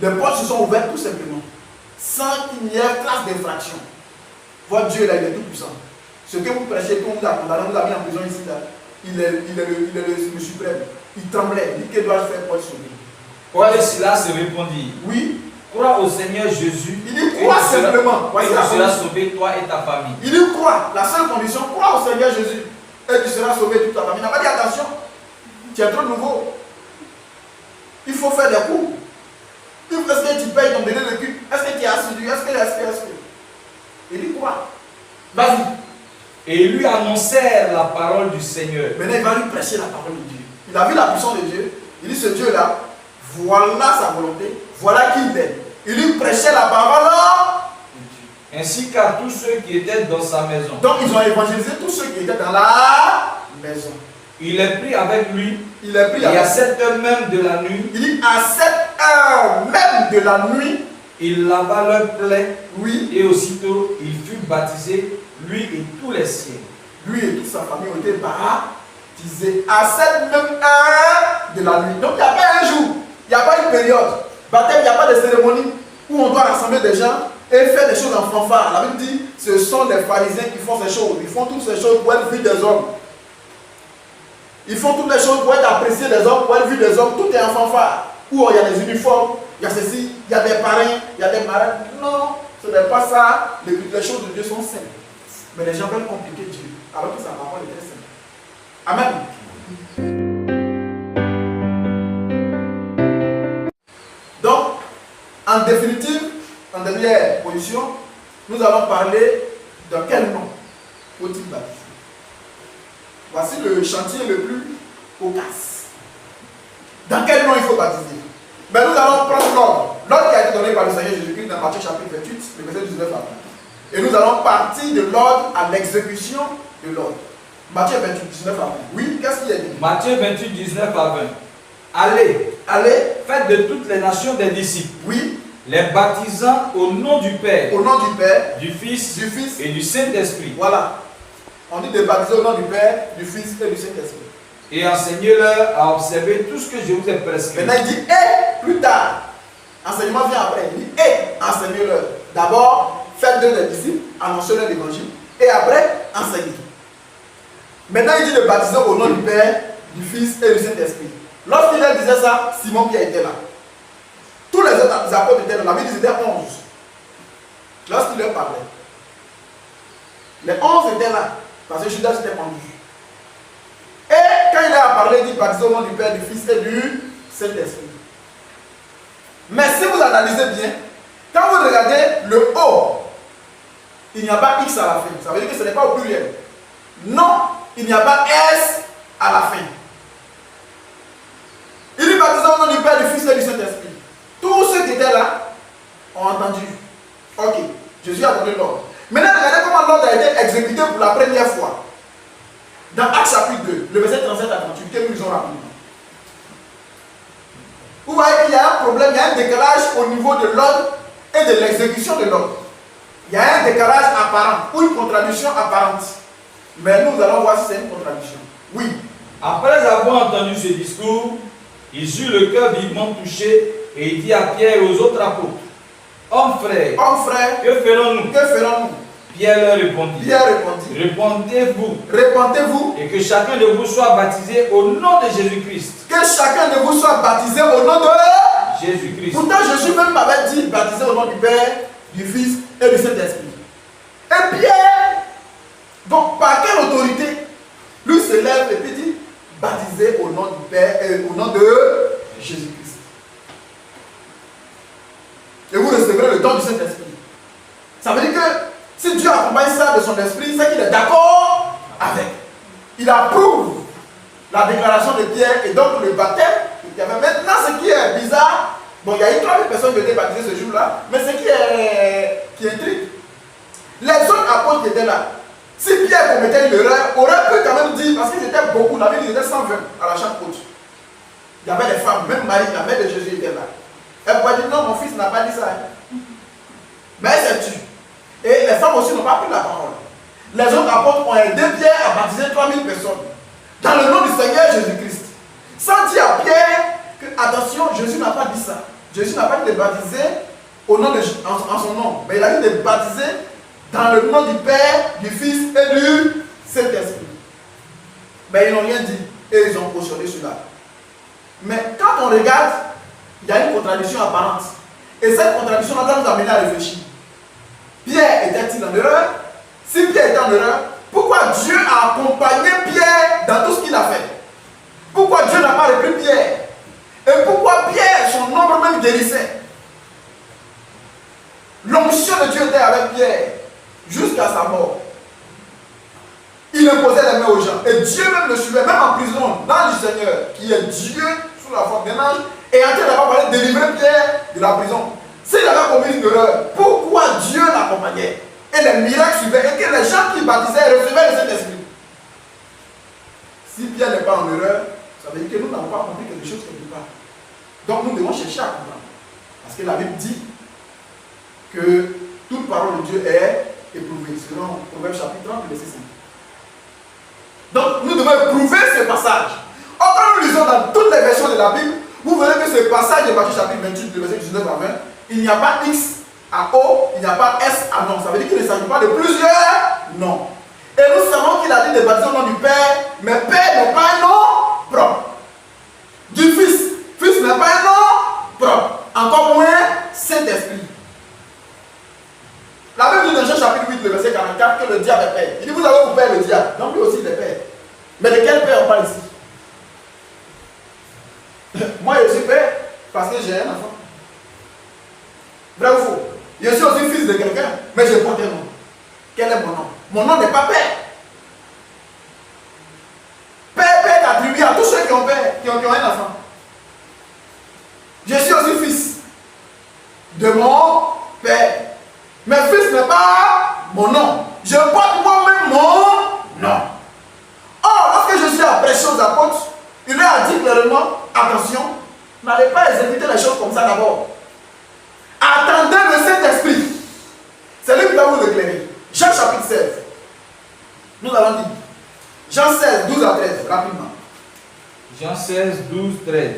Les portes se sont ouvertes tout simplement, sans qu'il n'y ait trace d'infraction. Votre Dieu là, il est tout puissant. Ce que vous prêchez, qu'on vous a condamné, vous l'a mis en prison ici là, il est le suprême. Il tremblait. Il dit, que dois-je faire pour être sauvé? Paul et Silas répondirent, Oui. crois au Seigneur Jésus, Il dit, crois simplement. et Voici tu la seras condition. sauvé, toi et ta famille. Il dit, crois. La seule condition, crois au Seigneur Jésus. Et tu seras sauvé toute ta famille. Il n'a pas dit, attention, tu es trop nouveau. Il faut faire des cours. Est-ce que tu payes ton délai de culte? Est-ce que tu es assidu? Est-ce que? Il dit, crois. Vas-y. Et ils lui annoncèrent la parole du Seigneur. Maintenant, il va lui prêcher la parole de Dieu. Il a vu la puissance de Dieu. Il dit, ce Dieu-là, voilà sa volonté, voilà qui il est. Il lui prêchait la parole de Dieu. Ainsi qu'à tous ceux qui étaient dans sa maison. Donc, ils ont évangélisé tous ceux qui étaient dans la maison. Il est pris avec lui, Il est pris et à avec. 7 heures même de la nuit, Il dit, à 7 heures même de la nuit, il lava leur plaie, oui, et aussitôt il fut baptisé, lui et tous les siens. lui et toute sa famille ont été baptisés à cette même heure de la nuit. Donc, il n'y a pas un jour, il n'y a pas une période. Baptême, il n'y a pas de cérémonie où on doit rassembler des gens et faire des choses en fanfare. La Bible dit, ce sont les pharisiens qui font ces choses. Ils font toutes ces choses pour être vus des hommes. Ils font toutes les choses pour être appréciés des hommes, pour être vus des hommes. Tout est en fanfare. Où il y a des uniformes, il y a ceci, il y a des parrains, il y a des marins. Non, ce n'est pas ça. Les choses de Dieu sont simples. Mais les gens veulent compliquer Dieu, alors que sa parole est très simple. Amen. Donc, en définitive, en dernière position, nous allons parler de quel nom faut-il baptiser. Voici le chantier le plus cocasse. Dans quel nom il faut baptiser? Mais nous allons prendre l'ordre. L'ordre qui a été donné par le Seigneur Jésus-Christ dans Matthieu chapitre 28, le verset 19 à 20. Et nous allons partir de l'ordre à l'exécution de l'ordre. Matthieu 28, 19 à 20. Oui, qu'est-ce qu'il a dit? Matthieu 28, 19 à 20. Allez, faites de toutes les nations des disciples, Oui, les baptisant au nom du Père, au nom du Père, du Fils du Fils. et du Saint-Esprit, Voilà. On dit de baptiser au nom du Père, du Fils et du Saint-Esprit. et enseignez-leur à observer tout ce que je vous ai prescrit. Maintenant, il dit et plus tard. Enseignement vient après. Il dit et enseignez-leur. D'abord, faites d'eux des disciples, annoncez-leur l'évangile. Et après, enseignez. Maintenant, il dit de baptiser au nom du Père, du Fils et du Saint-Esprit. Lorsqu'il leur disait ça, Simon Pierre était là. Tous les autres apôtres étaient là. La Bible disait 11. Lorsqu'il leur parlait, les 11 étaient là. Parce que Judas était pendu. Et quand il a parlé, il dit baptiser au nom du Père, du Fils et du Saint-Esprit. Mais si vous analysez bien, quand vous regardez le O, il n'y a pas X à la fin. Ça veut dire que ce n'est pas au pluriel. Non, il n'y a pas S à la fin. Il dit baptisé au nom du Père, du Fils et du Saint-Esprit. Tous ceux qui étaient là ont entendu. Ok, Jésus a donné l'ordre. Maintenant, regardez comment l'ordre a été exécuté pour la première fois. Dans Actes chapitre 2, le verset 37 à 38, que nous lisons rapidement. Vous voyez qu'il y a un problème, il y a un décalage au niveau de l'ordre et de l'exécution de l'ordre. Il y a un décalage apparent ou une contradiction apparente. Mais nous allons voir si c'est une contradiction. Oui. Après avoir entendu ce discours, ils eurent le cœur vivement touché Et il dit à Pierre et aux autres apôtres, hommes frères, que ferons-nous? Que ferons-nous? Pierre leur répondit, Répondez-vous et que chacun de vous soit baptisé au nom de Jésus-Christ. Que chacun de vous soit baptisé au nom de Jésus-Christ. Pourtant Jésus même m'avait dit baptisé au nom du Père, du Fils et du Saint-Esprit. Et Pierre, donc par quelle autorité, lui se lève et puis dit baptisé au nom du Père et au nom de Jésus-Christ. Et vous recevrez le don du Saint-Esprit. Ça veut dire que si Dieu accompagne ça de son esprit, c'est qu'il est d'accord avec. Il approuve la déclaration de Pierre et donc le baptême. Maintenant, ce qui est bizarre, bon, il y a eu 3000 personnes qui ont été baptisées ce jour-là, mais ce qui intrigue, les autres apôtres qui étaient là, si Pierre commettait une erreur, aurait pu quand même dire, parce qu'ils étaient beaucoup, la Bible était 120 à la chaque côte. Il y avait des femmes, même Marie, la mère de Jésus était là. Elle pouvait dire non, mon fils n'a pas dit ça. Mais elle s'est tue. Et les femmes aussi n'ont pas pris la parole. Les autres apôtres ont aidé Pierre à baptiser 3000 personnes. Dans le nom du Seigneur Jésus-Christ. Sans dire à Pierre que, attention, Jésus n'a pas dit ça. Jésus n'a pas dit de baptiser au nom en son nom. Mais il a dit de baptiser dans le nom du Père, du Fils et du Saint-Esprit. Mais ils n'ont rien dit. Et ils ont cautionné cela. Mais quand on regarde, il y a une contradiction apparente. Et cette contradiction doit nous amener à réfléchir. Pierre était-il en erreur? Si Pierre était en erreur, pourquoi Dieu a accompagné Pierre dans tout ce qu'il a fait? Pourquoi Dieu n'a pas repris Pierre? Et pourquoi Pierre, son ombre même guérissait? L'onction de Dieu était avec Pierre jusqu'à sa mort. Il imposait les mains aux gens. Et Dieu même le suivait, même en prison, l'ange du Seigneur, qui est Dieu sous la forme d'un ange, et en train d'avoir parlé de délivrer Pierre de la prison. S'il avait commis une erreur, pourquoi Dieu l'accompagnait? Et les miracles suivaient, et que les gens qui baptisaient recevaient le Saint-Esprit. Si Pierre n'est pas en erreur, ça veut dire que nous n'avons pas compris quelque chose quelque part. Donc nous devons chercher à comprendre. Parce que la Bible dit que toute parole de Dieu est éprouvée, selon Proverbe chapitre 30, verset 5. Donc nous devons éprouver ce passage. Or, quand nous lisons dans toutes les versions de la Bible, vous verrez que ce passage de Matthieu chapitre 28, verset 19 à 20, il n'y a pas X à O, il n'y a pas S à non. Ça veut dire qu'il ne s'agit pas de plusieurs noms. Et nous savons qu'il a dit de baptiser au nom du Père, mais Père n'est pas un nom propre. Du Fils, Fils n'est pas un nom propre. Encore moins Saint-Esprit. La Bible dit dans Jean chapitre 8, le verset 44, que le diable est père. Il dit, vous avez pour père le diable. Donc lui aussi il est père. Mais de quel père on parle ici? Moi je suis père parce que j'ai un enfant. Vrai ou faux? Je suis aussi fils de quelqu'un, mais je porte un nom. Quel est mon nom? Mon nom n'est pas père. Père est attribué à tous ceux qui ont père, qui ont un enfant. Je suis aussi fils de mon père. Mais fils n'est pas mon nom. Je porte moi-même mon nom. Or, lorsque je suis prêché aux apôtres, il leur a dit clairement, attention, n'allez pas exécuter les choses comme ça d'abord. Attendez le Saint-Esprit. C'est lui qui va vous éclairer. Jean chapitre 16. Nous allons dire. Jean 16, 12 à 13, rapidement. Jean 16, 12, 13.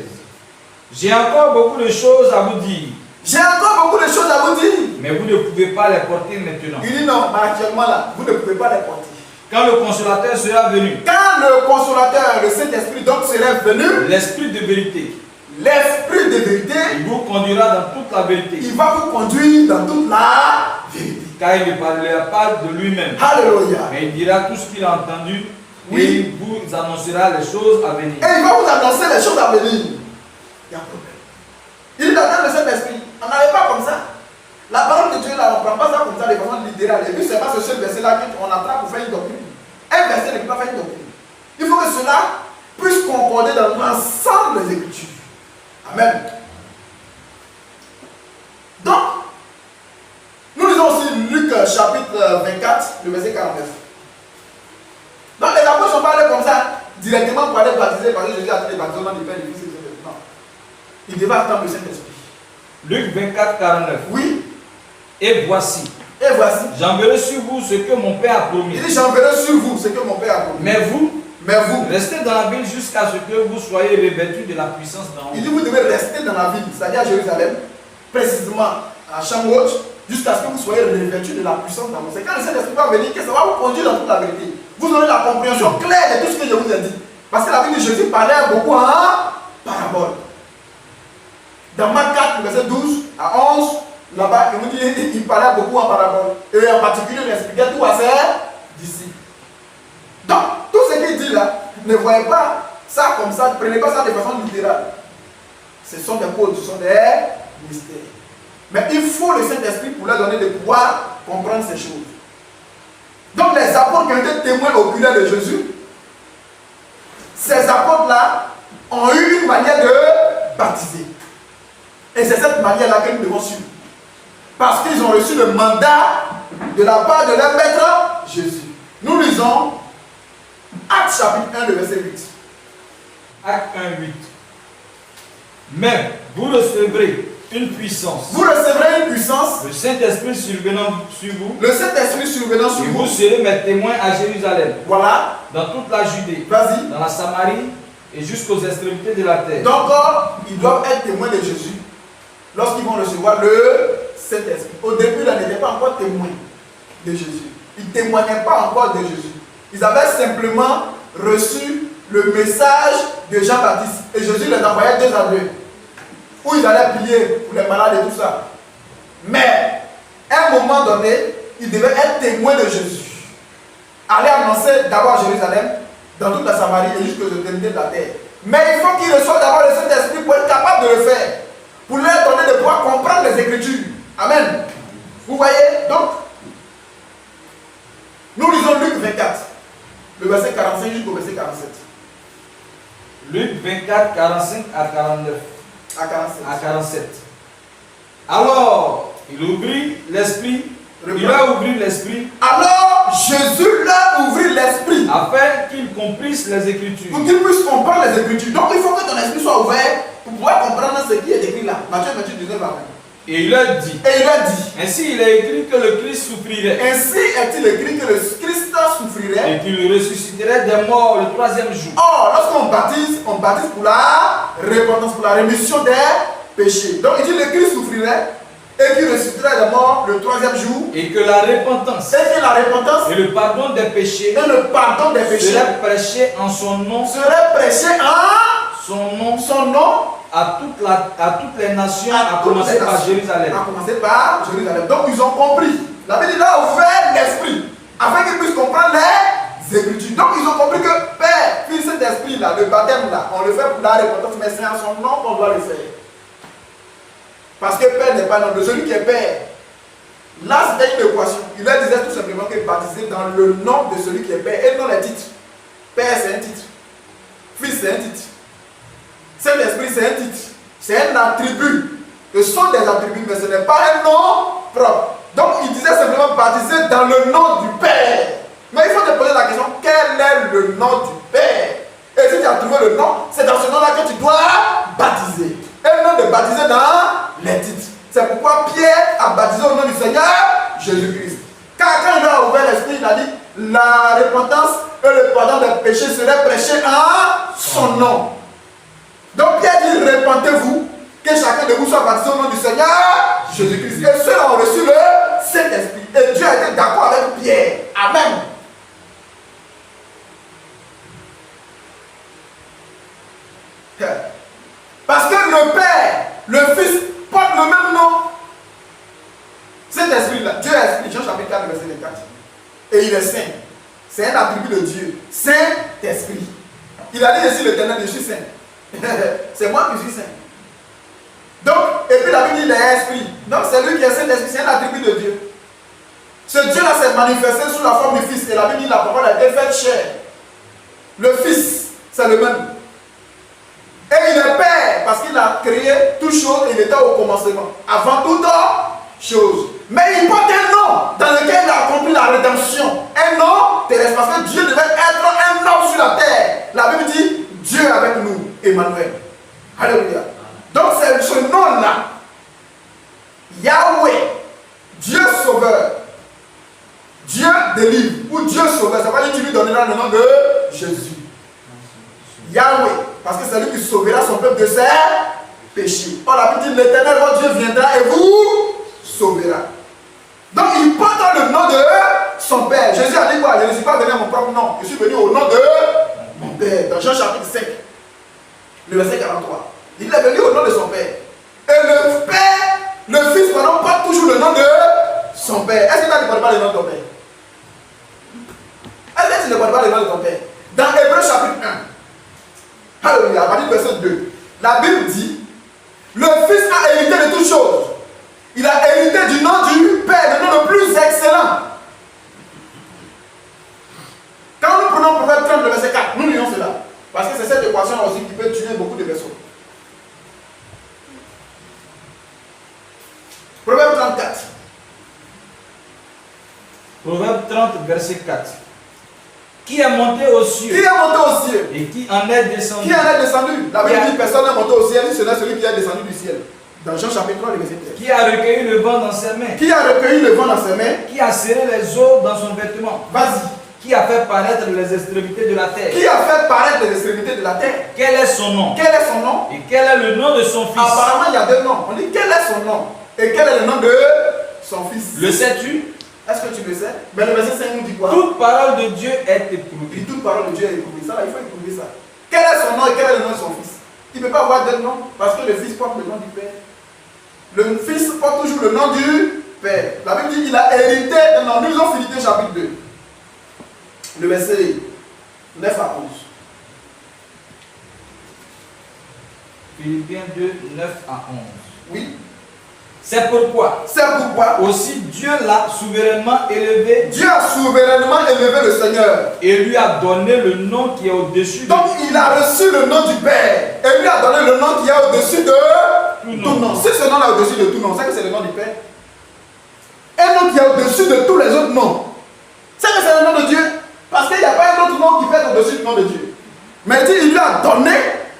J'ai encore beaucoup de choses à vous dire. J'ai encore beaucoup de choses à vous dire. Mais vous ne pouvez pas les porter maintenant. Il dit non, mais actuellement là, vous ne pouvez pas les porter. Quand le consolateur sera venu. Quand le consolateur, le Saint-Esprit donc sera venu. L'Esprit de vérité. L'Esprit de vérité. Il vous conduira dans toute la vérité. Il va vous conduire dans toute la vérité. Car il ne parlera pas de lui-même. Alléluia. Mais il dira tout ce qu'il a entendu. Oui. Et il vous annoncera les choses à venir. Et il va vous annoncer les choses à venir. Il y a un problème. Il dit d'attendre le Saint-Esprit. On n'allait pas comme ça. La parole de Dieu là, on ne prend pas ça comme ça de façon littérale. Et puis c'est pas ce seul verset là qu'on attrape pour faire une doctrine. Un verset ne peut pas faire une doctrine. Il faut que cela puisse concorder dans l'ensemble des Écritures. Amen. Donc, nous lisons aussi Luc chapitre 24, le verset 49. Donc les apôtres sont pas allés comme ça, directement pour aller baptiser, parce que Jésus a dit les baptisés au nom du Père, du Fils et du Saint-Esprit. Non. Il devait attendre le Saint-Esprit. Luc 24, 49. Oui. Et voici. Et voici. J'enverrai sur vous ce que mon Père a promis. Il dit j'enverrai sur vous ce que mon Père a promis. Mais vous, Mais vous, restez dans la ville jusqu'à ce que vous soyez revêtus de la puissance d'en haut. il dit vous devez rester dans la ville, c'est-à-dire à Jérusalem, précisément à Chamouch, jusqu'à ce que vous soyez revêtus de la puissance d'en haut. C'est quand le Saint-Esprit va venir que ça va vous conduire dans toute la vérité. Vous aurez la compréhension claire de tout ce que je vous ai dit. Parce que la Bible de Jésus parlait beaucoup en parabole. Dans Marc 4, verset 12 à 11, là-bas, il nous dit il parlait beaucoup en parabole. Et en particulier, il expliquait tout à ses disciples. Donc, tout ce qu'il dit là, ne voyez pas ça comme ça, ne prenez pas ça de façon littérale. Ce sont des codes, ce sont des mystères. Mais il faut le Saint-Esprit pour leur donner de pouvoir comprendre ces choses. Donc, les apôtres qui ont été témoins oculaires de Jésus, ces apôtres-là ont eu une manière de baptiser. Et c'est cette manière-là que nous devons suivre. Parce qu'ils ont reçu le mandat de la part de leur maître Jésus. Nous lisons Actes chapitre 1, le verset 8. Acte 1, 8. Mais vous recevrez une puissance. Vous recevrez une puissance. Le Saint-Esprit survenant sur vous. Le Saint-Esprit survenant sur Et vous. vous serez mes témoins à Jérusalem. Voilà. Dans toute la Judée. Vas-y. Dans la Samarie et jusqu'aux extrémités de la terre. Donc, ils doivent être témoins de Jésus lorsqu'ils vont recevoir le Saint-Esprit. Au début, ils n'étaient pas encore témoins de Jésus. Ils ne témoignaient pas encore de Jésus. Ils avaient simplement reçu le message de Jean-Baptiste. Et Jésus les envoyait 2 à 2. Où ils allaient prier pour les malades et tout ça. Mais, à un moment donné, ils devaient être témoins de Jésus. Aller annoncer d'abord à Jérusalem, dans toute la Samarie et jusqu'aux extrémités de la terre. Mais il faut qu'ils reçoivent d'abord le Saint-Esprit pour être capables de le faire. Pour leur donner de pouvoir comprendre les Écritures. Amen. Vous voyez? Donc, nous lisons Luc 24, le verset 45 jusqu'au verset 47. Luc 24, 45 à 49. À 47. À 47. Alors, il ouvrit l'esprit. Il a ouvert l'esprit. Alors, Jésus leur ouvrit l'esprit. Afin qu'ils comprissent les Écritures. Pour qu'ils puissent comprendre les Écritures. Donc, il faut que ton esprit soit ouvert pour pouvoir comprendre ce qui est écrit là. Matthieu 28, 19 à 20. Et il leur dit. Et il leur dit. Ainsi il est écrit que le Christ souffrirait. Ainsi est-il écrit que le Christ souffrirait. Et qu'il ressusciterait des morts le 3e jour. Or, lorsqu'on baptise pour la repentance, pour la rémission des péchés. Donc, il dit le Christ souffrirait et qu'il ressusciterait des morts le 3e jour. Et que la repentance Et que la repentance et le pardon des péchés et le pardon des péchés seraient prêchés en son nom. serait prêché en Son nom à toutes les nations, à commencer par Jérusalem. À commencer par Jérusalem. Donc ils ont compris. La Bible a ouvert l'esprit afin qu'ils puissent comprendre les Écritures. Donc ils ont compris que Père, Fils, Saint-Esprit, là, le baptême là, on le fait pour la repentance, mais c'est en son nom qu'on doit le faire. Parce que Père n'est pas nom de celui qui est Père. Là, c'était une équation. Il leur disait tout simplement que baptiser dans le nom de celui qui est Père et non les titres. Père, c'est un titre. Fils, c'est un titre. Saint-Esprit, c'est un titre. C'est un attribut. Ce sont des attributs, mais ce n'est pas un nom propre. Donc, il disait simplement baptiser dans le nom du Père. Mais il faut te poser la question, quel est le nom du Père? Et si tu as trouvé le nom, c'est dans ce nom-là que tu dois baptiser. Et non de baptiser dans les titres. C'est pourquoi Pierre a baptisé au nom du Seigneur Jésus-Christ. Quand il a ouvert l'esprit, il a dit la repentance et le pardon des péchés seraient prêchés en son nom. Donc Pierre dit repentez-vous, que chacun de vous soit baptisé au nom du Seigneur Jésus-Christ. Et ceux-là ont reçu le Saint-Esprit. Et Dieu a été d'accord avec Pierre. Amen. Parce que le Père, le Fils portent le même nom. Cet esprit-là, Dieu est esprit, Jean chapitre 4, verset 24. Et il est saint. C'est un attribut de Dieu. Saint-Esprit. Il a dit ici l'Éternel, je suis saint. C'est moi qui suis saint. Donc, et puis la Bible dit il est esprit. Donc c'est lui qui est Saint-Esprit, c'est un attribut de Dieu. Ce Dieu-là s'est manifesté sous la forme du Fils. Et la Bible dit la parole a été faite chair. Le Fils, c'est le même. Et il est Père parce qu'il a créé toutes choses et il était au commencement. Avant toute chose. Mais il porte un nom dans lequel il a accompli la rédemption. Un nom terrestre parce que Dieu devait être un homme sur la terre. La Bible dit Dieu avec nous, Emmanuel. Alléluia. Donc c'est ce nom-là. Yahweh, Dieu sauveur. Dieu délivre ou Dieu sauveur. Ça veut dire que tu lui donneras le nom de Jésus. Yahweh, parce que c'est lui qui sauvera son peuple de ses péchés. Or la Bible dit, l'Éternel votre Dieu viendra et vous sauvera. Donc il porte le nom de son Père. Jésus a dit quoi? Je ne suis pas venu à mon propre nom, je suis venu au nom de mon Père. Dans Jean chapitre 5, le verset 43. Il est venu au nom de son Père. Et le Père, le Fils, pardon, porte toujours le nom de son Père. Est-ce que tu ne portes pas le nom de ton Père? Est-ce que tu ne portes pas le nom de ton Père? Dans Hébreux chapitre 1, alléluia, à partir du verset 2, la Bible dit, le Fils a hérité de toutes choses. Il a hérité du nom du Père, le nom le plus excellent. Quand nous prenons Proverbe 30, le verset 4, nous lisons cela. Parce que c'est cette équation aussi qui peut tuer beaucoup de personnes. Proverbe 34. Proverbe 30, verset 4. Qui est monté aux cieux? Qui est monté aux cieux? Et qui en est descendu? Qui en est descendu? La Bible dit personne n'est monté au ciel, ce n'est celui qui est descendu du ciel. Dans Jean chapitre 3, le verset 13. Qui a recueilli le vent dans ses mains? Qui a recueilli le vent dans ses mains? Qui a serré les eaux dans son vêtement? Vas-y. Qui a fait paraître les extrémités de la terre? Qui a fait paraître les extrémités de la terre? Quel est son nom? Quel est son nom? Et quel est le nom de son fils? Apparemment, il y a deux noms. On dit quel est son nom? Et quel est le nom de son fils? Le sais-tu? Est-ce que tu le sais? Mais le verset 5 nous dit quoi? Toute parole de Dieu est Il éprouvée. dit toute parole de Dieu est éprouvée. Ça, là, il faut éprouver ça. Quel est son nom et quel est le nom de son fils? Il ne peut pas avoir deux noms parce que le fils porte le nom du Père. Le fils porte toujours le nom du Père. La Bible dit qu'il a hérité dans nous lisons Philippiens chapitre 2. Le verset 9 à 11. Philippiens 2, 9 à 11. Oui. C'est pourquoi C'est pourquoi aussi Dieu l'a souverainement élevé Dieu a souverainement élevé le Seigneur. et lui a donné le nom qui est au-dessus de Donc il a reçu le nom du Père et lui a donné le nom qui est au-dessus de tout nom. Si ce nom là au-dessus de tout nom, c'est que c'est le nom du Père. Un nom qui est au-dessus de tous les autres noms. C'est que c'est le nom de Dieu. Parce qu'il n'y a pas un autre nom qui peut être au-dessus du nom de Dieu. Mais il lui a donné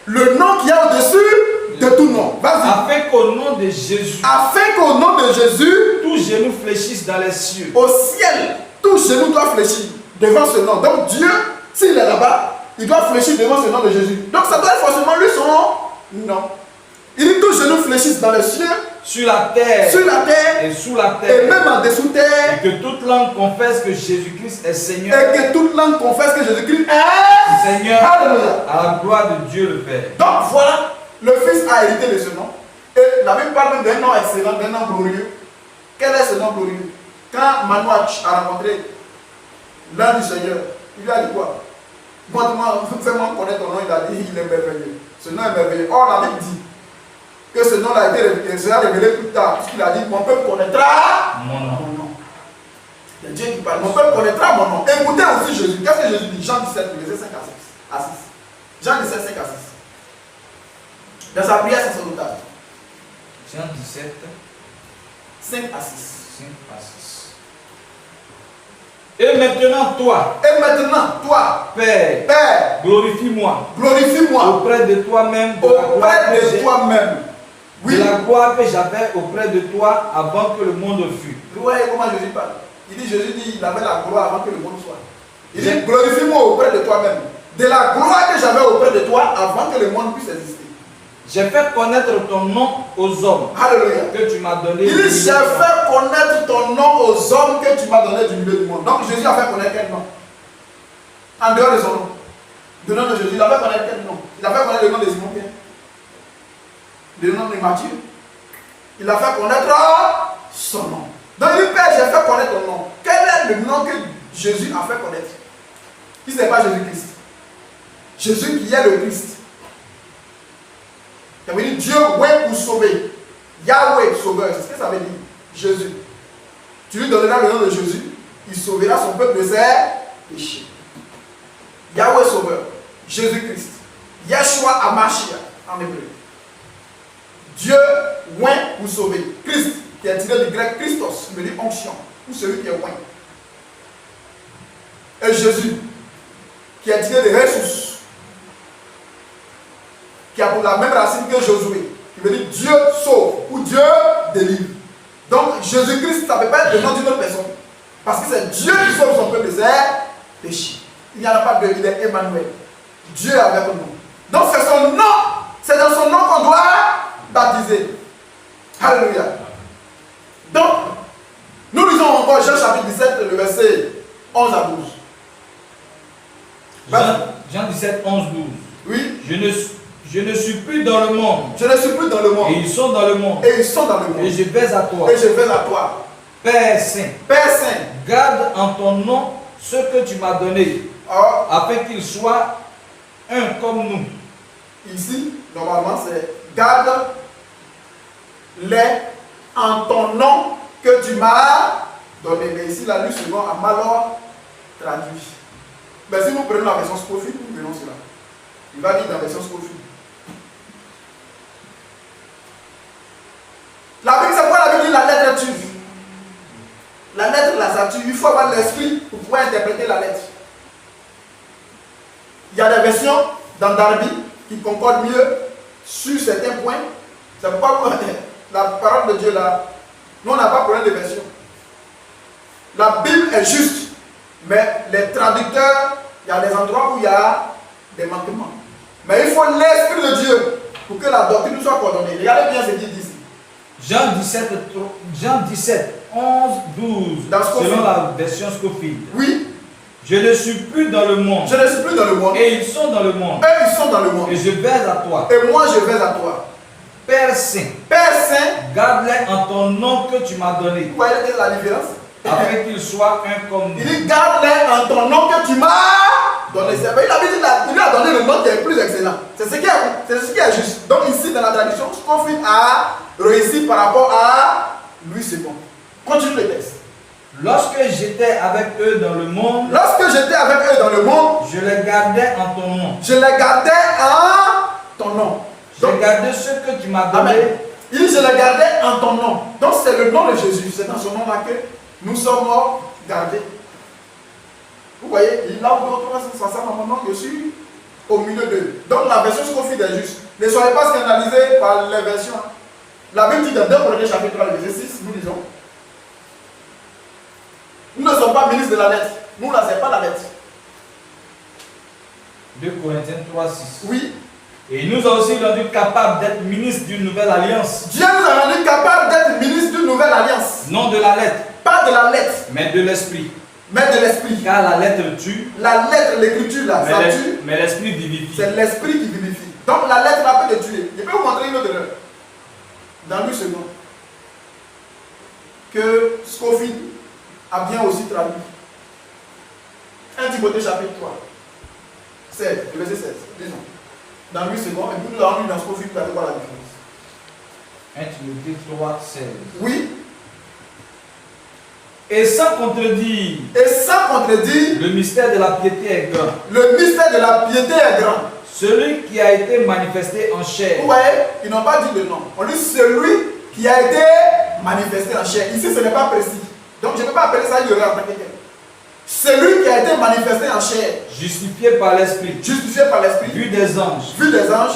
le nom qui est au-dessus de tout nom. Vas-y. afin qu'au nom de Jésus, Afin qu'au nom de Jésus, tous genoux fléchissent dans les cieux, au ciel, tout genou doit fléchir devant ce nom. Donc Dieu, s'il est là-bas, il doit fléchir devant ce nom de Jésus. Donc ça doit être forcément lui son nom. Il dit tous genou fléchissent dans les cieux, sur la terre sur la terre et sous la et terre, même en dessous terre. et que toute langue confesse que Jésus-Christ est Seigneur, Et que toute langue confesse que Jésus-Christ est Seigneur, Alléluia. à la gloire de Dieu le Père. Donc voilà, le Fils a hérité de ce nom. Et la Bible parle même d'un nom excellent, d'un nom glorieux. Quel est ce nom glorieux? Quand Manouach a rencontré l'un du Seigneur, il lui a dit quoi? Fais-moi connaître ton nom. Il a dit il est merveilleux. Ce nom est merveilleux. Or la Bible dit que ce nom a été sera révélé plus tard, puisqu'il a dit mon peuple connaîtra Mon nom. mon nom. Il y a Dieu qui parle, mon peuple connaîtra mon nom. Écoutez aussi Jésus. Qu'est-ce que Jésus dit? Jean 17, verset 5 à 6. Jean 17, 5 à 6. Dans sa prière sacerdotale. Jean 17, 5 à 6. 5 à 6. Et maintenant, toi, Et maintenant, toi, Père, Père, glorifie-moi glorifie-moi auprès de toi-même de la gloire auprès que de j'ai- toi-même. Oui. de la gloire que j'avais auprès de toi avant que le monde fût. Vous voyez comment Jésus parle? Jésus dit il avait la gloire avant que le monde soit. Il dit glorifie-moi auprès de toi-même. De la gloire que j'avais auprès de toi avant que le monde puisse exister. J'ai fait connaître ton nom aux hommes Alléluia. que tu m'as donné. Il dit j'ai fait connaître ton nom aux hommes que tu m'as donné du milieu du monde. Donc Jésus a fait connaître quel nom? En dehors de son nom. Le nom de Jésus, il a fait connaître quel nom? Il a fait connaître le nom de Simon Pierre. Le nom de Matthieu. Il a fait connaître son nom. Donc il dit Père, j'ai fait connaître ton nom. Quel est le nom que Jésus a fait connaître? Si ce n'est pas Jésus-Christ. Jésus qui est le Christ. Ça veut dire Dieu, ouais, pour sauver. Yahweh, sauveur. C'est ce que ça veut dire. Jésus. Tu lui donneras le nom de Jésus. Il sauvera son peuple de ses péchés. Yahweh, sauveur. Jésus-Christ. Yeshua Amashia en hébreu. Dieu, ouais, pour sauver. Christ, qui est tiré du grec Christos, qui veut dire onction, ou celui qui est ouais. Et Jésus, qui est tiré de Jesus, qui a pour la même racine que Josué, qui veut dire Dieu sauve ou Dieu délivre. Donc Jésus-Christ, ça ne peut pas être le nom d'une autre personne. Parce que c'est Dieu qui sauve son peuple de ses péchés. Il n'y en a pas deux, il est Emmanuel. Dieu est avec nous. Donc c'est son nom, c'est dans son nom qu'on doit baptiser. Alléluia. Donc, nous lisons encore Jean chapitre 17, le verset 11 à 12. Jean 17, 11, 12. Oui. Je ne suis plus dans le monde. Je ne suis plus dans le monde. Et ils sont dans le monde. Et ils sont dans le monde. Et je vais à toi. Et je vais à toi. Père Saint, Père Saint, garde en ton nom ce que tu m'as donné, afin qu'ils soient un comme nous. Ici, normalement, c'est garde-les en ton nom que tu m'as donné. Mais ici, la Luce second a mal traduit. Mais si nous prenons la version Scofield, nous verrons cela. Il va dire dans la version Scofield. La Bible, c'est quoi la Bible dit la lettre tue? La lettre, là, ça tue. Il faut avoir l'esprit pour pouvoir interpréter la lettre. Il y a des versions dans Darby qui concordent mieux sur certains points. C'est pourquoi la parole de Dieu là, nous on n'a pas problème de version. La Bible est juste, mais les traducteurs, il y a des endroits où il y a des manquements. Mais il faut l'esprit de Dieu pour que la doctrine soit coordonnée. Regardez bien ce qu'il dit ici. Jean 17, 11, 12, selon la version Scofield. Oui. Je ne suis plus dans le monde. Je ne suis plus dans le monde. Et ils sont dans le monde. Eux, ils sont dans le monde. Et je vais à toi. Et moi, je vais à toi. Père Saint, Père Saint, garde-les en ton nom que tu m'as donné. Vous voyez la différence? Afin qu'ils soient un comme nous. Il dit garde-les en ton nom que tu m'as donné. Il lui a donné le nom qui est plus excellent. C'est ce qui est juste. Donc ici, dans la tradition, Scofield a réussi par rapport à Louis II. Continue le texte. Lorsque j'étais avec eux dans le monde, je les gardais en ton nom. Je les gardais en ton nom. J'ai gardé ce que tu m'as donné. Amen. Il dit je les gardais en ton nom. Donc c'est le nom de Jésus. C'est dans son nom-là que nous sommes gardés. Vous voyez, là où l'autre ça à mon nom, je suis au milieu d'eux. Donc la version Scofield est juste. Ne soyez pas scandalisés par les versions. La Bible dit dans 2 Corinthiens chapitre 3, verset 6, nous lisons. Nous ne sommes pas ministres de la lettre. Nous, là, ce n'est pas la lettre. 2 Corinthiens 3, 6. Oui. Et il nous a aussi rendu capables d'être ministres d'une nouvelle alliance. Dieu nous a rendu capables d'être ministres d'une nouvelle alliance. Non de la lettre. Pas de la lettre. Mais de l'esprit. Mais de l'esprit. Car la lettre tue. La lettre, l'écriture là, ça tue. Mais l'esprit vivifie. C'est l'esprit qui vivifie. Donc la lettre là peut te tuer. Je peux vous montrer une autre erreur. Dans Louis II. Que Scofield a bien aussi traduit. 1 Timothée chapitre 3. 16, le verset 16. Disons. Dans Louis II, et puis nous l'avons lu dans Scofield, vous allez voir la différence. 1 Timothée 3, 16. Oui. Et sans contredire. Le mystère de la piété est grand. Le mystère de la piété est grand. Celui qui a été manifesté en chair. Vous voyez, ils n'ont pas dit le nom. On dit celui qui a été manifesté en chair. Ici, ce n'est pas précis. Donc, je ne peux pas appeler ça une erreur en tant que tel. Celui qui a été manifesté en chair. Justifié par l'esprit. Vu des anges.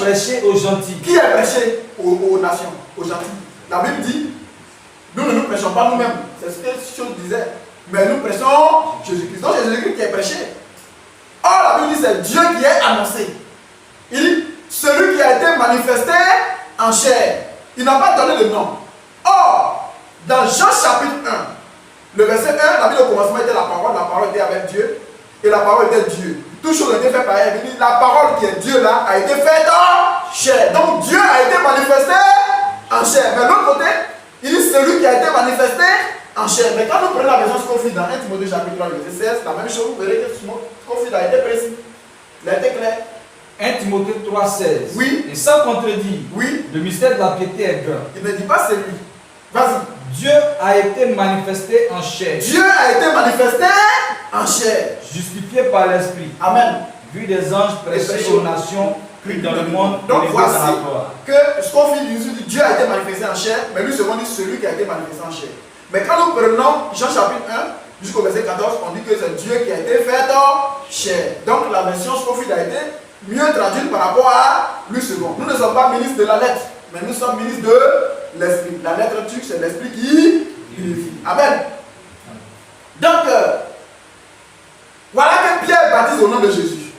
Prêché aux gentils. Qui est prêché aux nations, aux gentils? La Bible dit, nous ne nous prêchons pas nous-mêmes. C'est ce que chose disait. Mais nous prêchons Jésus-Christ. Donc, c'est Jésus-Christ qui est prêché. Or, la Bible dit, c'est Dieu qui est annoncé. Il dit, celui qui a été manifesté en chair. Il n'a pas donné le nom. Or, dans Jean chapitre 1, le verset 1, la Bible au commencement était la parole était avec Dieu, et la parole était Dieu. Tout chose a été fait par elle. Il dit, la parole qui est Dieu là a été faite en chair. Donc Dieu a été manifesté en chair. Mais de l'autre côté, il dit celui qui a été manifesté en chair. Mais quand nous prenons la version Scofield dans 1 Timothée chapitre 3, verset 16, la même chose, vous verrez que Scofield a été précis. Il a été clair. 1 Timothée 3, 16. Oui. Et sans contredire. Oui. Le mystère de la piété est grand. Il ne dit pas c'est lui. Vas-y. Dieu a été manifesté en chair. Justifié par l'esprit. Amen. Vu des anges prêchés aux nations, cru dans le monde. Donc voici que Scofield dit Dieu a été manifesté en chair, mais lui second dit celui qui a été manifesté en chair. Mais quand nous prenons Jean chapitre 1 jusqu'au verset 14, on dit que c'est Dieu qui a été fait en chair. Donc la version Scofield a été mieux traduite par rapport à lui second. Nous ne sommes pas ministres de la lettre, mais nous sommes ministres de l'esprit. La lettre turque, c'est l'esprit qui vivifie. Amen. Donc, voilà que Pierre baptise au nom de Jésus.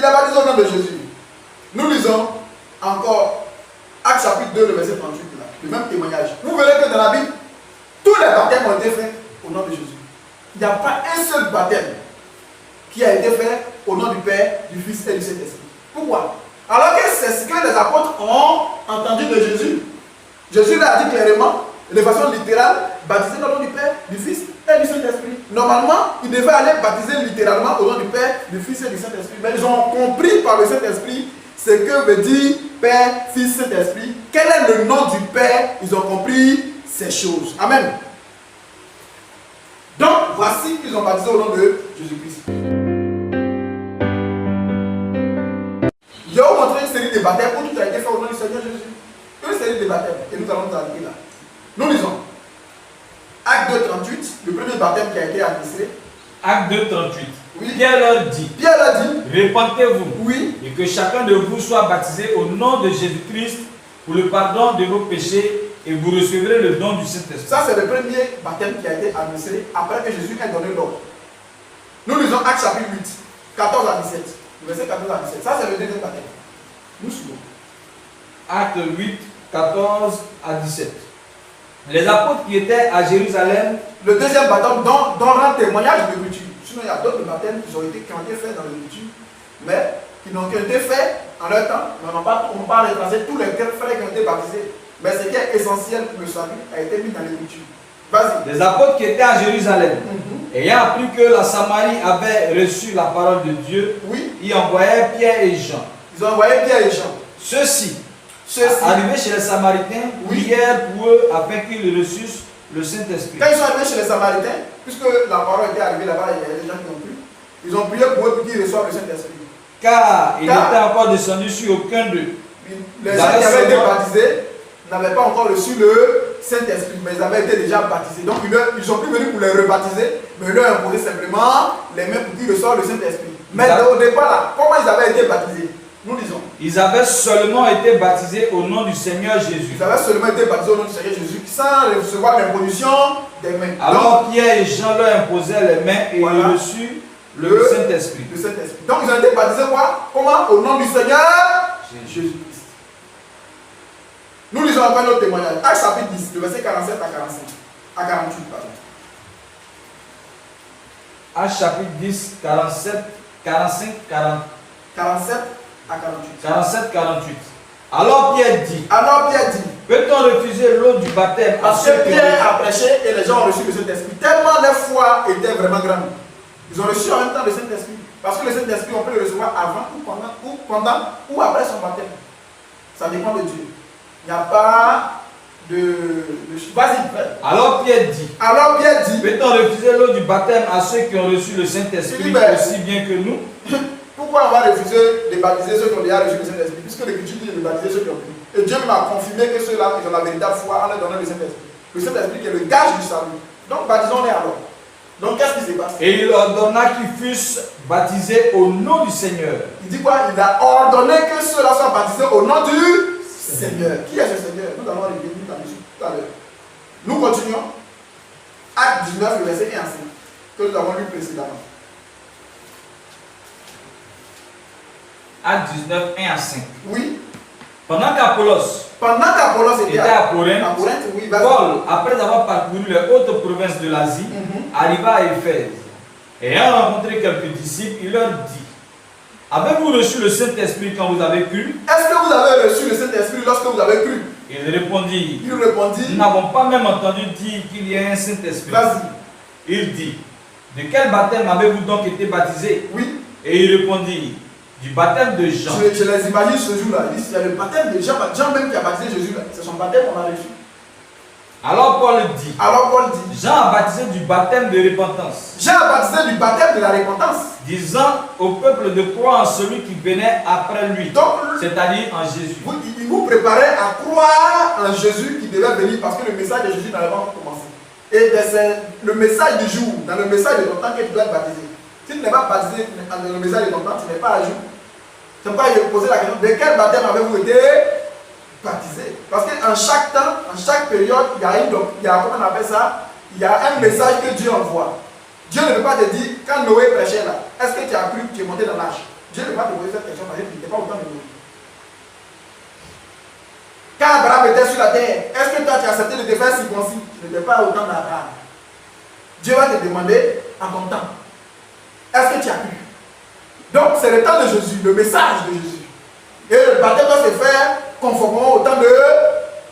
Il a baptisé au nom de Jésus. Nous lisons encore Actes chapitre 2, le verset 38, là, le même témoignage. Vous verrez que dans la Bible, tous les baptêmes ont été faits au nom de Jésus. Il n'y a pas un seul baptême qui a été fait au nom du Père, du Fils et du Saint-Esprit. Pourquoi? Alors que c'est ce que les apôtres ont entendu de Jésus. Jésus l'a dit clairement, de façon littérale, baptiser au nom du Père, du Fils et du Saint-Esprit. Normalement, ils devaient aller baptiser littéralement au nom du Père, du Fils et du Saint-Esprit. Mais ils ont compris par le Saint-Esprit ce que veut dire Père, Fils, Saint-Esprit. Quel est le nom du Père? Ils ont compris ces choses. Amen. Donc, voici qu'ils ont baptisé au nom de Jésus-Christ. Je vais vous montrer une série de baptêmes où tout a été fait au nom du Seigneur Jésus. Une série de baptêmes. Et nous allons nous arrêter là. Nous lisons. Acte 2, 38, le premier baptême qui a été administré. Acte 2, 38. Oui. Pierre leur dit, répentez-vous, oui, et que chacun de vous soit baptisé au nom de Jésus-Christ pour le pardon de vos péchés, et vous recevrez le don du Saint-Esprit. Ça, c'est le premier baptême qui a été administré après que Jésus ait donné l'ordre. Nous lisons Acte chapitre 8, 14 à 17. Le verset 14 à 17. Ça, c'est le deuxième baptême. Nous suivons. Acte 8, 14 à 17. Les apôtres qui étaient à Jérusalem. Le deuxième baptême dont rend témoignage de l'Écriture. Sinon, il y a d'autres baptêmes qui ont été faits dans l'Écriture, mais qui n'ont été faits en leur temps. Mais on n'a pas retracé tous les frères qui ont été baptisés. Mais ce qui est essentiel pour le salut a été mis dans l'Écriture. Vas-y. Les apôtres qui étaient à Jérusalem, ayant appris que la Samarie avait reçu la parole de Dieu, oui, ils envoyaient Pierre et Jean. Ils ont envoyé Pierre et Jean. Ceux-ci, arrivés chez les Samaritains, prièrent pour eux afin qu'ils reçussent le Saint-Esprit. Quand ils sont arrivés chez les Samaritains, puisque la parole était arrivée là-bas, il y avait des gens qui ont cru, ils ont prié pour eux pour qu'ils reçoivent le Saint-Esprit. Car il n'était encore descendu sur aucun d'eux. Les gens qui avaient été baptisés n'avaient pas encore reçu le Saint-Esprit, mais ils avaient été déjà baptisés. Donc ils sont plus venus pour les rebaptiser, mais ils leur imposaient simplement les mains pour qu'ils reçoivent le Saint-Esprit. Mais au départ là, comment ils avaient été baptisés? Nous lisons. Ils avaient seulement été baptisés au nom du Seigneur Jésus. Ils avaient seulement été baptisés au nom du Seigneur Jésus sans recevoir l'imposition des mains. Alors Pierre et Jean leur imposaient les mains et ils reçurent le Saint-Esprit. Le Saint-Esprit. Donc ils ont été baptisés quoi? Comment? Au nom du Seigneur Jésus-Christ. Nous lisons encore notre témoignage. Acte chapitre 10, le verset 47 à 45. À 48, pardon. Acte chapitre 10, 47, 45, 40. 47 à 48. 47, 48. Alors Pierre dit, peut-on refuser l'eau du baptême? Parce que Pierre a prêché et les gens ont reçu le Saint-Esprit. Tellement leur foi était vraiment grande. Ils ont reçu en même temps le Saint-Esprit. Parce que le Saint-Esprit, on peut le recevoir avant ou pendant ou après son baptême. Ça dépend de Dieu. Il n'y a pas de... Vas-y, frère. Alors Pierre dit, peut-on refuser l'eau du baptême à ceux qui ont reçu le Saint-Esprit aussi bien que nous? Pourquoi on va refuser de baptiser ceux qui ont déjà reçu le Saint-Esprit? Puisque l'Écriture dit de baptiser ceux qui ont cru. Et Dieu m'a confirmé que ceux-là, ils ont la véritable foi en leur donnant le Saint-Esprit. Le Saint-Esprit qui est le gage du salut. Donc baptisons-les alors. Donc qu'est-ce qui se passe? Et il ordonna qu'ils fussent baptisés au nom du Seigneur. Il dit quoi? Il a ordonné que ceux-là soient baptisés au nom du Seigneur. Qui est ce Seigneur? Nous allons revenir là-dessus tout à l'heure. Nous continuons. Acte 19, le verset 1 à 5, que nous avons lu précédemment. Acte 19, 1 à 5. Oui. Pendant qu'Apollos était à Corinthe, oui, Paul, après avoir parcouru les hautes provinces de l'Asie, arriva à Éphèse. Ayant rencontré quelques disciples, il leur dit, avez-vous reçu le Saint-Esprit quand vous avez cru? Est-ce que vous avez reçu le Saint-Esprit lorsque vous avez cru? Il répondit, nous n'avons pas même entendu dire qu'il y ait un Saint-Esprit. Il dit, de quel baptême avez-vous donc été baptisé? Oui. Et il répondit, du baptême de Jean. Je les imagine ce jour-là. Il y a le baptême de Jean. Jean même qui a baptisé Jésus. C'est son baptême qu'on a reçu. Alors Paul dit, Jean a baptisé du baptême de repentance. Jean a baptisé du baptême de la repentance. Disant au peuple de croire en celui qui venait après lui, c'est-à-dire en Jésus. Il vous préparait à croire en Jésus qui devait venir parce que le message de Jésus n'avait pas commencé. Et c'est le message du jour, dans le message de ton temps que tu dois être baptisé. Si tu n'es pas baptisé dans le message de ton temps, tu n'es pas à jour. C'est pourquoi il posé la question, de quel baptême avez-vous été baptisé? Parce qu'en chaque temps, en chaque période, il y a comment on appelle ça? Il y a un message que Dieu envoie. Dieu ne peut pas te dire, quand Noé prêchait là, est-ce que tu as cru que tu es monté dans l'arche? Dieu ne va te poser cette question parce qu'il n'était pas autant de Moïse. Quand Abraham était sur la terre, est-ce que toi tu as accepté de te faire circoncis? Tu n'étais pas autant d'Abraham. Dieu va te demander en ton temps. Est-ce que tu as cru? Donc c'est le temps de Jésus, le message de Jésus. Et le baptême doit se faire conformément au temps de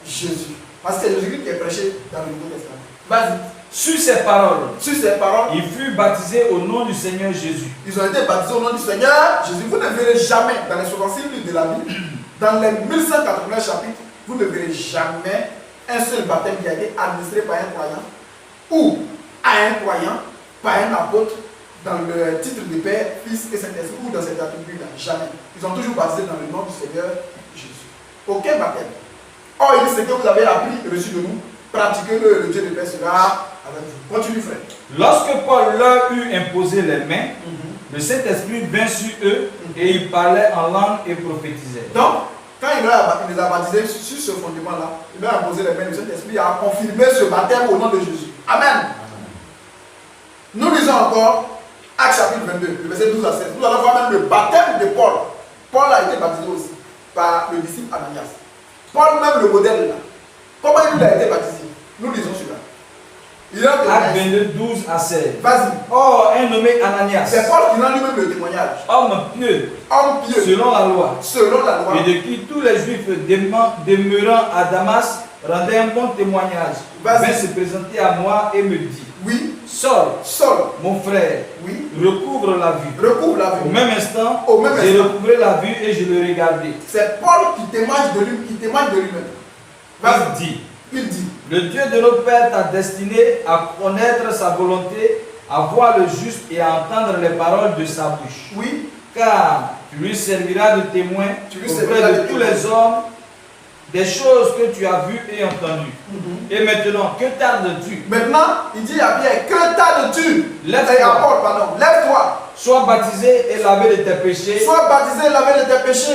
Jésus. Parce que c'est Jésus qui est prêché dans le Nouveau Testament. Vas-y. Sur ces paroles, ils furent baptisés au nom du Seigneur Jésus. Ils ont été baptisés au nom du Seigneur Jésus. Vous ne verrez jamais dans les 66 livres de la Bible, dans les 1180 chapitres, vous ne verrez jamais un seul baptême qui a été administré par un croyant ou à un croyant, par un apôtre, dans le titre de Père, Fils et Saint-Esprit ou dans cet attribut-là. Jamais. Ils ont toujours baptisé dans le nom du Seigneur Jésus. Aucun baptême. Or, il dit ce que vous avez appris et reçu de nous, pratiquez-le, le Dieu de paix sera avec vous. Continue, frère. Lorsque Paul leur eut imposé les mains, le Saint-Esprit vint sur eux et ils parlaient en langue et prophétisaient. Donc, quand il les a baptisés sur ce fondement-là, il leur a imposé les mains, le Saint-Esprit a confirmé ce baptême au nom de Jésus. Amen. Nous lisons encore Actes chapitre 22, le verset 12 à 16. Nous allons voir même le baptême de Paul. Paul a été baptisé aussi par le disciple Ananias. Paul, même le modèle là. Comment il a été baptisé? Nous lisons celui-là. Actes 22, 12 à 16. Vas-y. Or, un nommé Ananias, c'est Paul qui rend lui-même le témoignage. Homme pieux, selon la loi, et de qui tous les Juifs demeurant à Damas rendaient un bon témoignage, vint se présenter à moi et me dit, oui, Saul, mon frère, oui, recouvre la vue. Au même instant, j'ai recouvré la vue et je le regardais. C'est Paul qui témoigne de lui-même. Il dit, le Dieu de nos pères t'a destiné à connaître sa volonté, à voir le juste et à entendre les paroles de sa bouche. Oui. Car tu lui serviras de témoin auprès de tous les hommes des choses que tu as vues et entendues. Et maintenant, que tardes-tu? Maintenant, il dit à Pierre, que tardes-tu? Lève-toi. Sois baptisé et lavé de tes péchés.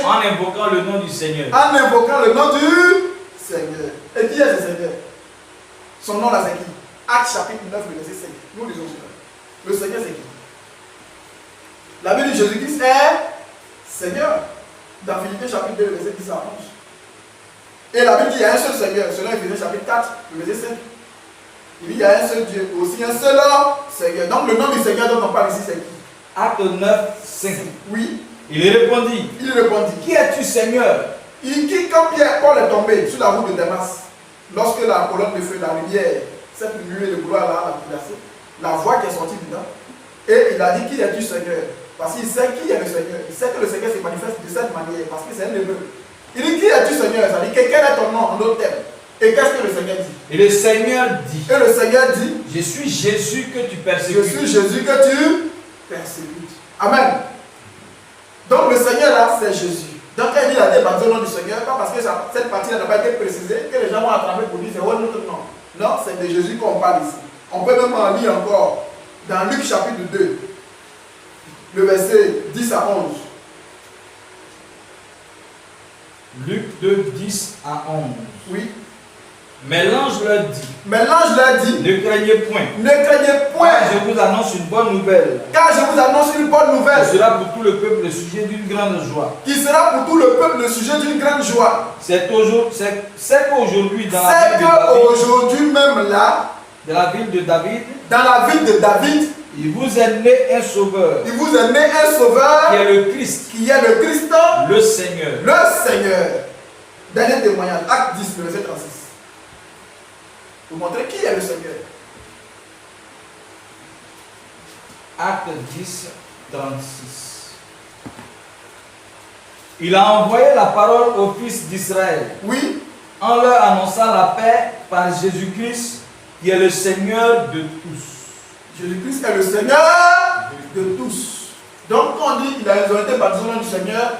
En invoquant le nom du Seigneur. Et qui est ce Seigneur? Son nom là c'est qui? Actes chapitre 9, le verset 5. Nous lisons cela. Le Seigneur c'est qui? La Bible de Jésus-Christ est Seigneur. Dans Philippiens chapitre 2, le verset 10 à 11. Et la Bible dit qu'il y a un seul Seigneur. Selon Éphésiens chapitre 4, le verset 5. Il dit qu'il y a un seul Dieu, aussi un seul Seigneur. Donc le nom du Seigneur dont on parle ici c'est qui? Acte 9, 5. Oui. Il répondit. Qui es-tu, Seigneur? Quand Paul est tombé sur la route de Damas, lorsque la colonne de feu, la lumière, cette nuée de gloire là, l'a placé, la voix qui est sortie dedans, et il a dit, qui es-tu, Seigneur? Parce qu'il sait qui est le Seigneur. Il sait que le Seigneur se manifeste de cette manière, parce que c'est un hébreu. Il dit, qui es-tu, Seigneur? Ça dit, quel est ton nom en d'autres termes? Et qu'est-ce que le Seigneur dit? Et le Seigneur dit, je suis Jésus que tu persécutes. Amen. Donc le Seigneur là, c'est Jésus. Donc quand il dit la baptisé au nom du Seigneur, pas parce que cette partie-là n'a pas été précisée, que les gens vont attraper pour dire c'est un autre nom. Non, c'est de Jésus qu'on parle ici. On peut même en lire encore dans Luc chapitre 2, le verset 10 à 11. Luc 2, 10 à 11. Oui. Mais l'ange leur dit, ne craignez point. Car je vous annonce une bonne nouvelle. Qui sera pour tout le peuple le sujet d'une grande joie. C'est qu'aujourd'hui dans la ville de David, il vous est né un sauveur. Qui est le Christ. Le Seigneur. Dernier témoignage, Acte 10, verset 36. Vous montrez qui est le Seigneur. Acte 10, 36. Il a envoyé la parole aux fils d'Israël. Oui. En leur annonçant la paix par Jésus-Christ, qui est le Seigneur de tous. Jésus-Christ est le Seigneur de tous. Donc quand on dit qu'ils ont été baptisés au nom du Seigneur,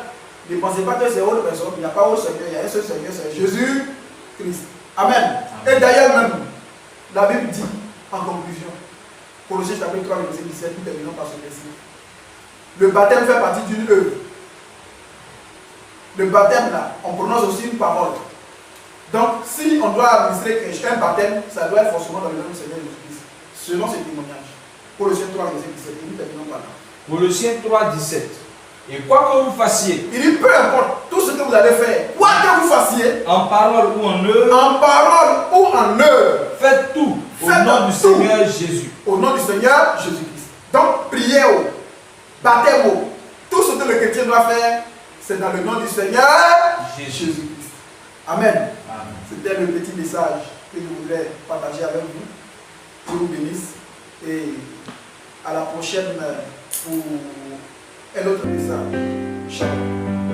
ne pensez pas que c'est autre personne. Il n'y a pas autre Seigneur, il y a un seul Seigneur, c'est Jésus-Christ. Amen. Et d'ailleurs même, la Bible dit en conclusion, Colossiens chapitre 3, verset 17, nous terminons par ce verset. Le baptême fait partie d'une œuvre. Le baptême là, on prononce aussi une parole. Donc si on doit administrer un baptême, ça doit être forcément dans le nom du Seigneur Jésus-Christ. Selon ce témoignage. Colossiens 3, verset 17, nous terminons par là. Colossiens 3, 17. Et quoi que vous fassiez, il dit peu importe tout ce que vous allez faire, quoi que vous fassiez, en parole ou en œuvre, ou en œuvre, faites tout au Faites nom du tout. Seigneur Jésus. au nom du Seigneur Jésus-Christ. Donc, prière, baptême, tout ce que le chrétien doit faire, c'est dans le nom du Seigneur Jésus-Christ. Amen. Amen. C'était le petit message que je voulais partager avec vous. Dieu vous bénisse. Et à la prochaine pour un autre message. Shalom.